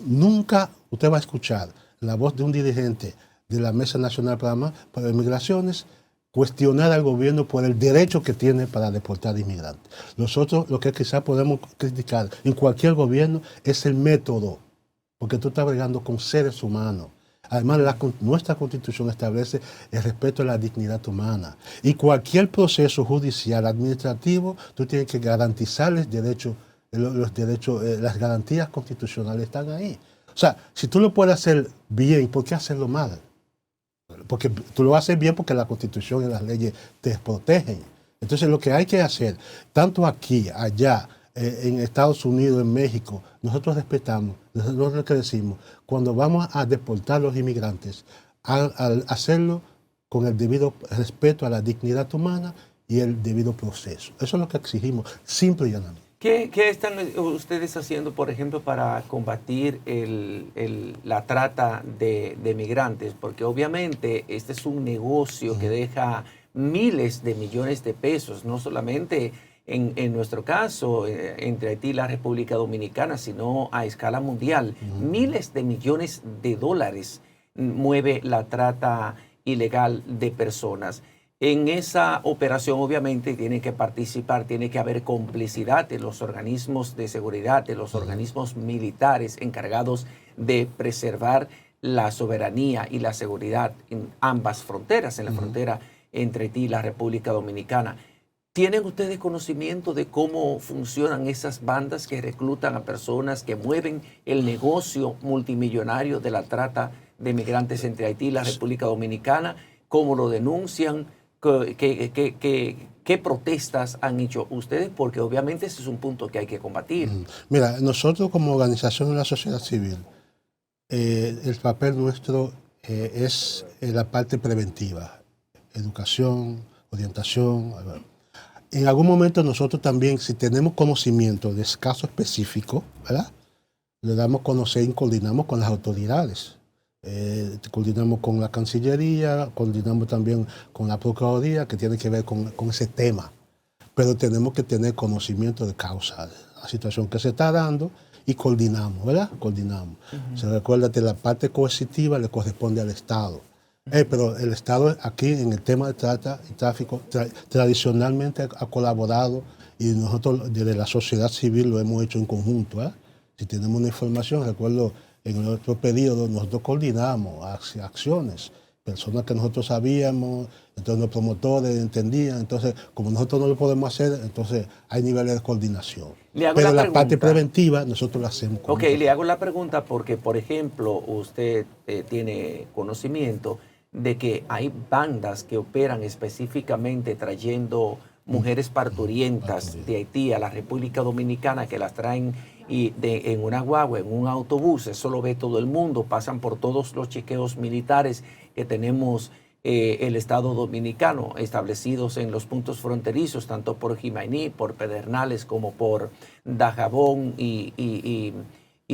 Nunca usted va a escuchar la voz de un dirigente de la Mesa Nacional para Migraciones cuestionar al gobierno por el derecho que tiene para deportar inmigrantes. Nosotros lo que quizás podemos criticar en cualquier gobierno es el método, porque tú estás bregando con seres humanos. Además, nuestra Constitución establece el respeto a la dignidad humana. Y cualquier proceso judicial, administrativo, tú tienes que garantizarles derechos, los derechos, las garantías constitucionales están ahí. O sea, si tú lo puedes hacer bien, ¿por qué hacerlo mal? Porque tú lo haces bien porque la Constitución y las leyes te protegen. Entonces lo que hay que hacer, tanto aquí, allá, en Estados Unidos, en México, nosotros respetamos, nosotros lo que decimos, cuando vamos a deportar a los inmigrantes, al hacerlo con el debido respeto a la dignidad humana y el debido proceso. Eso es lo que exigimos, simple y llanamente. ¿Qué están ustedes haciendo, por ejemplo, para combatir la trata de migrantes? Porque obviamente este es un negocio que deja miles de millones de pesos, no solamente en nuestro caso, entre Haití y la República Dominicana, sino a escala mundial. Miles de millones de dólares mueve la trata ilegal de personas. En esa operación obviamente tiene que participar, tiene que haber complicidad de los organismos de seguridad, de los organismos militares encargados de preservar la soberanía y la seguridad en ambas fronteras, en la frontera entre Haití y la República Dominicana. ¿Tienen ustedes conocimiento de cómo funcionan esas bandas que reclutan a personas, que mueven el negocio multimillonario de la trata de migrantes entre Haití y la República Dominicana? ¿Cómo lo denuncian? ¿Qué protestas han hecho ustedes? Porque obviamente ese es un punto que hay que combatir. Mira, nosotros como organización de la sociedad civil, el papel nuestro es la parte preventiva, educación, orientación. En algún momento nosotros también, si tenemos conocimiento de casos específicos, ¿verdad?, le damos a conocer y coordinamos con las autoridades. Coordinamos con la Cancillería, coordinamos también con la Procuraduría, que tiene que ver con ese tema. Pero tenemos que tener conocimiento de causa, de la situación que se está dando, y coordinamos, ¿verdad? Coordinamos. Se recuerda que la parte coercitiva le corresponde al Estado. Pero el Estado aquí en el tema de trata y tráfico tradicionalmente ha colaborado, y nosotros desde la sociedad civil lo hemos hecho en conjunto. Si tenemos una información, recuerdo en el otro periodo nosotros coordinamos acciones, personas que nosotros sabíamos, entonces los promotores entendían, entonces como nosotros no lo podemos hacer, entonces hay niveles de coordinación. Pero la parte preventiva nosotros la hacemos. Ok, le hago la pregunta porque, por ejemplo, usted tiene conocimiento de que hay bandas que operan específicamente trayendo mujeres parturientas de Haití a la República Dominicana, que las traen en una guagua, en un autobús. Eso lo ve todo el mundo, pasan por todos los chequeos militares que tenemos el Estado Dominicano establecidos en los puntos fronterizos, tanto por Jimainí, por Pedernales, como por Dajabón y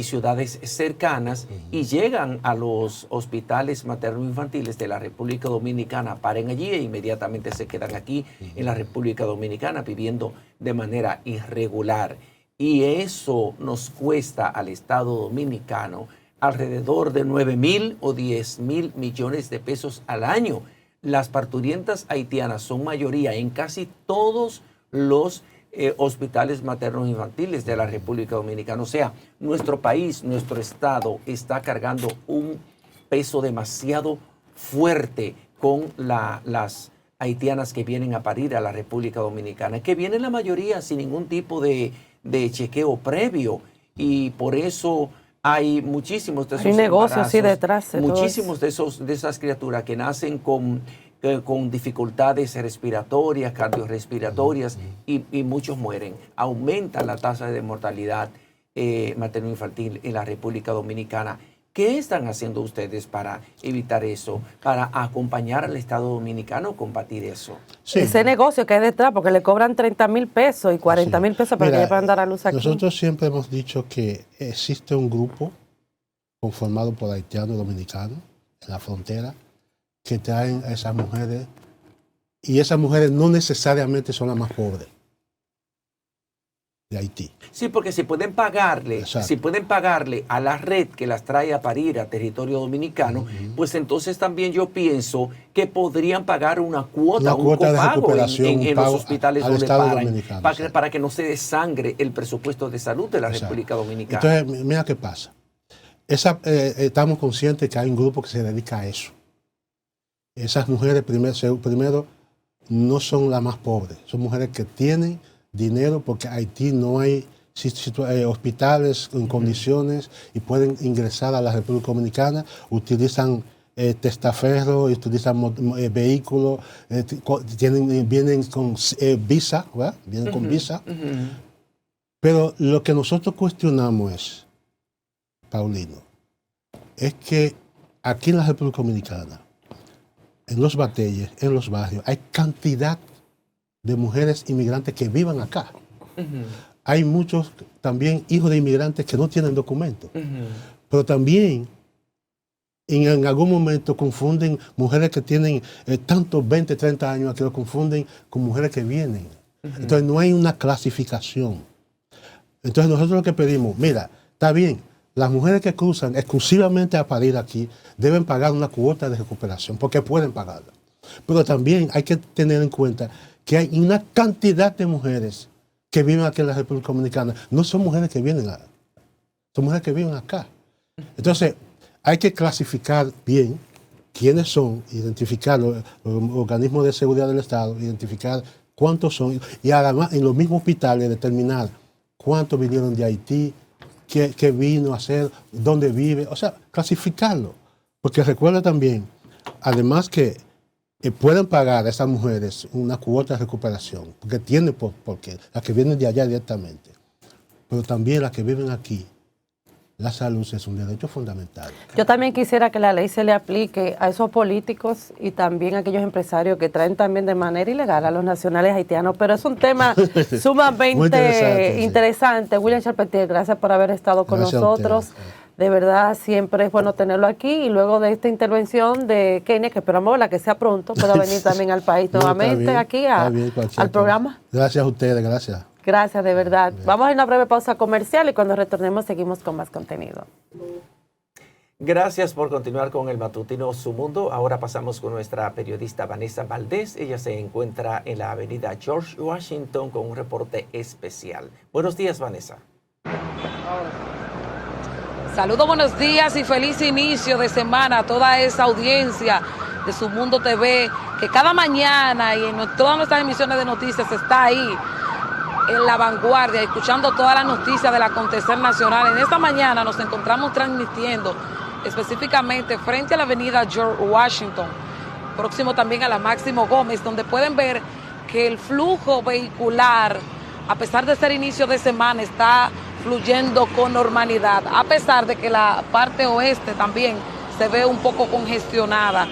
ciudades cercanas, y llegan a los hospitales materno-infantiles de la República Dominicana, paren allí e inmediatamente se quedan aquí en la República Dominicana viviendo de manera irregular. Y eso nos cuesta al Estado Dominicano alrededor de 9,000 o 10,000 millones de pesos al año. las parturientas haitianas son mayoría en casi todos los hospitales maternos infantiles de la República Dominicana. O sea, nuestro país, nuestro estado está cargando un peso demasiado fuerte con las haitianas que vienen a parir a la República Dominicana, que vienen la mayoría sin ningún tipo de chequeo previo, y por eso hay muchísimos de esos negocios así detrás. Muchísimos de esas criaturas que nacen con dificultades respiratorias, cardiorrespiratorias, y muchos mueren. Aumenta la tasa de mortalidad materno-infantil en la República Dominicana. ¿Qué están haciendo ustedes para evitar eso, para acompañar al Estado Dominicano a combatir eso? Sí. Ese negocio que hay detrás, porque le cobran 30,000 pesos y 40,000 pesos para que puedan dar a luz aquí. Nosotros siempre hemos dicho que existe un grupo conformado por haitianos y dominicanos en la frontera que traen a esas mujeres, y esas mujeres no necesariamente son las más pobres de Haití. Sí, porque si pueden pagarle a la red que las trae a parir a territorio dominicano, pues entonces también yo pienso que podrían pagar una cuota un copago en los hospitales donde paren, para que no se desangre el presupuesto de salud de la República Dominicana. Entonces, mira qué pasa. Estamos conscientes que hay un grupo que se dedica a eso. Esas mujeres, primero, no son las más pobres, son mujeres que tienen dinero, porque en Haití no hay hospitales en condiciones y pueden ingresar a la República Dominicana, utilizan testaferros, utilizan vehículos, vienen con visa, ¿verdad? Vienen con visa. Pero lo que nosotros cuestionamos es, Paulino, es que aquí en la República Dominicana, en los bateyes, en los barrios, hay cantidad de mujeres inmigrantes que vivan acá. Hay muchos también hijos de inmigrantes que no tienen documentos. Pero también en algún momento confunden mujeres que tienen tantos 20, 30 años, que lo confunden con mujeres que vienen. Entonces no hay una clasificación. Entonces nosotros lo que pedimos, mira, está bien, las mujeres que cruzan exclusivamente a parir aquí deben pagar una cuota de recuperación, porque pueden pagarla. Pero también hay que tener en cuenta que hay una cantidad de mujeres que viven aquí en la República Dominicana. No son mujeres que vienen son mujeres que viven acá. Entonces, hay que clasificar bien quiénes son, identificar los organismos de seguridad del Estado, identificar cuántos son, y además en los mismos hospitales determinar cuántos vinieron de Haití, qué vino a hacer, dónde vive, o sea, clasificarlo. Porque recuerda también, además que pueden pagar a esas mujeres una cuota de recuperación, porque tienen porque las que vienen de allá directamente, pero también las que viven aquí, la salud es un derecho fundamental. Yo también quisiera que la ley se le aplique a esos políticos y también a aquellos empresarios que traen también de manera ilegal a los nacionales haitianos, pero es un tema sumamente interesante. William Charpentier, gracias por haber estado con nosotros. De verdad, siempre es bueno tenerlo aquí, y luego de esta intervención de Kenia, que esperamos la que sea pronto, pueda venir también al país nuevamente aquí al programa. Gracias a ustedes, gracias. Gracias, de verdad. Vamos a una breve pausa comercial y cuando retornemos seguimos con más contenido. Gracias por continuar con el matutino Su Mundo. Ahora pasamos con nuestra periodista Vanessa Valdés. Ella se encuentra en la avenida George Washington con un reporte especial. Buenos días, Vanessa. Saludos, buenos días y feliz inicio de semana a toda esa audiencia de Su Mundo TV, que cada mañana y en todas nuestras emisiones de noticias está ahí en la vanguardia, escuchando todas las noticias del acontecer nacional. En esta mañana nos encontramos transmitiendo específicamente frente a la avenida George Washington, próximo también a la Máximo Gómez, donde pueden ver que el flujo vehicular, a pesar de ser inicio de semana, está fluyendo con normalidad, a pesar de que la parte oeste también se ve un poco congestionada.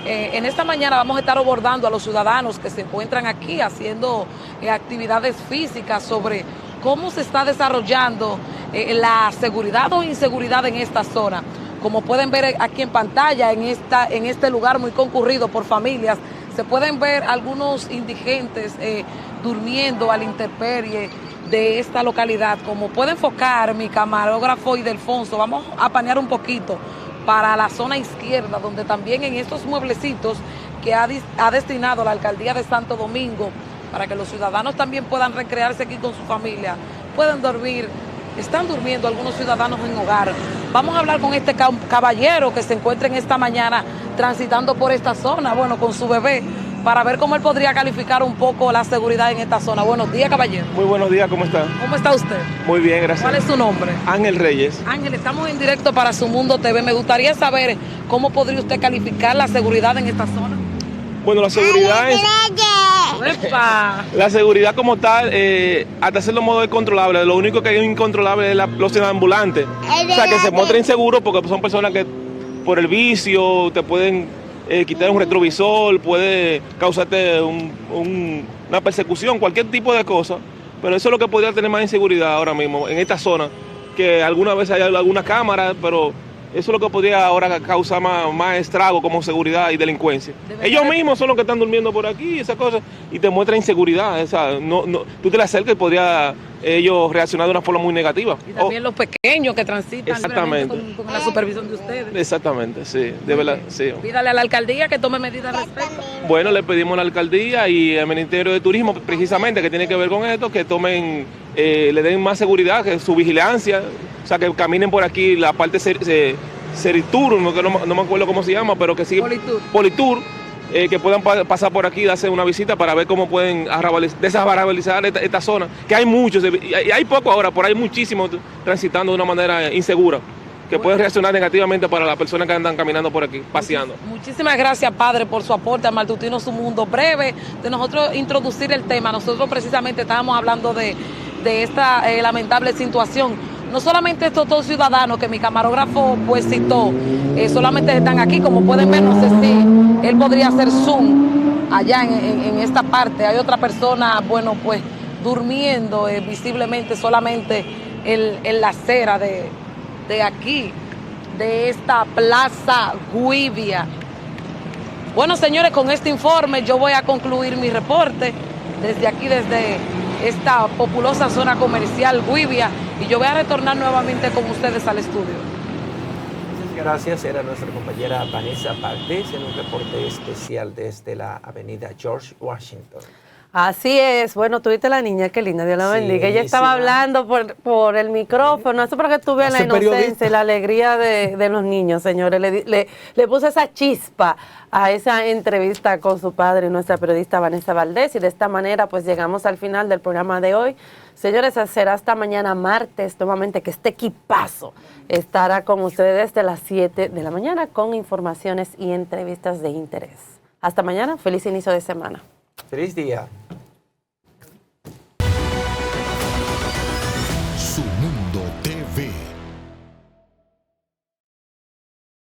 En esta mañana vamos a estar abordando a los ciudadanos que se encuentran aquí haciendo actividades físicas sobre cómo se está desarrollando la seguridad o inseguridad en esta zona. Como pueden ver aquí en pantalla, en este lugar muy concurrido por familias, se pueden ver algunos indigentes durmiendo a la intemperie de esta localidad. Como puede enfocar mi camarógrafo Ildefonso, vamos a panear un poquito para la zona izquierda, donde también en estos mueblecitos que ha destinado la alcaldía de Santo Domingo para que los ciudadanos también puedan recrearse aquí con su familia, pueden dormir. Están durmiendo algunos ciudadanos en hogar. Vamos a hablar con este caballero que se encuentra en esta mañana transitando por esta zona, bueno, con su bebé, para ver cómo él podría calificar un poco la seguridad en esta zona. Buenos días, caballero. Muy buenos días, ¿cómo está? ¿Cómo está usted? Muy bien, gracias. ¿Cuál es su nombre? Ángel Reyes. Ángel, estamos en directo para Su Mundo TV. Me gustaría saber cómo podría usted calificar la seguridad en esta zona. Bueno, la seguridad es... ¡Epa! La seguridad como tal, hasta cierto modo es controlable. Lo único que es incontrolable es los ambulantes. O sea, que se muestran inseguros porque son personas que por el vicio te pueden quitar un retrovisor, puede causarte una persecución, cualquier tipo de cosa. Pero eso es lo que podría tener más inseguridad ahora mismo en esta zona, que alguna vez hay alguna cámara, pero eso es lo que podría ahora causar más estrago como seguridad y delincuencia. Ellos mismos son los que están durmiendo por aquí, esas cosas, y te muestran inseguridad. O sea, tú te le acercas y podría ellos reaccionar de una forma muy negativa. Y también los pequeños que transitan exactamente con la supervisión de ustedes. Exactamente, sí, de verdad, sí. Pídale a la alcaldía que tome medidas al respecto. Bueno, le pedimos a la alcaldía y al Ministerio de Turismo, precisamente, que tiene que ver con esto, que tomen, le den más seguridad, que su vigilancia, o sea, que caminen por aquí la parte Seritur, no me acuerdo cómo se llama, pero que sigue Politur, que puedan pasar por aquí y darse una visita para ver cómo pueden desbarabilizar esta zona, que hay muchos, y hay poco ahora, pero hay muchísimos transitando de una manera insegura, que pueden reaccionar negativamente para las personas que andan caminando por aquí, paseando. Muchísimas gracias, padre, por su aporte al Matutino Su Mundo. Breve de nosotros introducir el tema. Nosotros precisamente estábamos hablando de esta lamentable situación. No solamente estos dos ciudadanos que mi camarógrafo pues citó, solamente están aquí, como pueden ver, no sé si él podría hacer zoom allá en esta parte. Hay otra persona, bueno, pues durmiendo visiblemente solamente en la acera de aquí, de esta Plaza Guivia. Bueno, señores, con este informe yo voy a concluir mi reporte desde aquí, desde esta populosa zona comercial Guivia, y yo voy a retornar nuevamente con ustedes al estudio. Muchas gracias, era nuestra compañera Vanessa Valdés en un reporte especial desde la avenida George Washington. Así es. Bueno, tuviste la niña, qué linda, Dios la bendiga. Ella estaba hablando por el micrófono. Eso porque tú ves la inocencia y la alegría de los niños, señores. Le puse esa chispa a esa entrevista con su padre, nuestra periodista Vanessa Valdés. Y de esta manera, pues llegamos al final del programa de hoy. Señores, será hasta mañana martes, nuevamente, que este equipazo estará con ustedes desde las 7 de la mañana con informaciones y entrevistas de interés. Hasta mañana, feliz inicio de semana. Feliz día.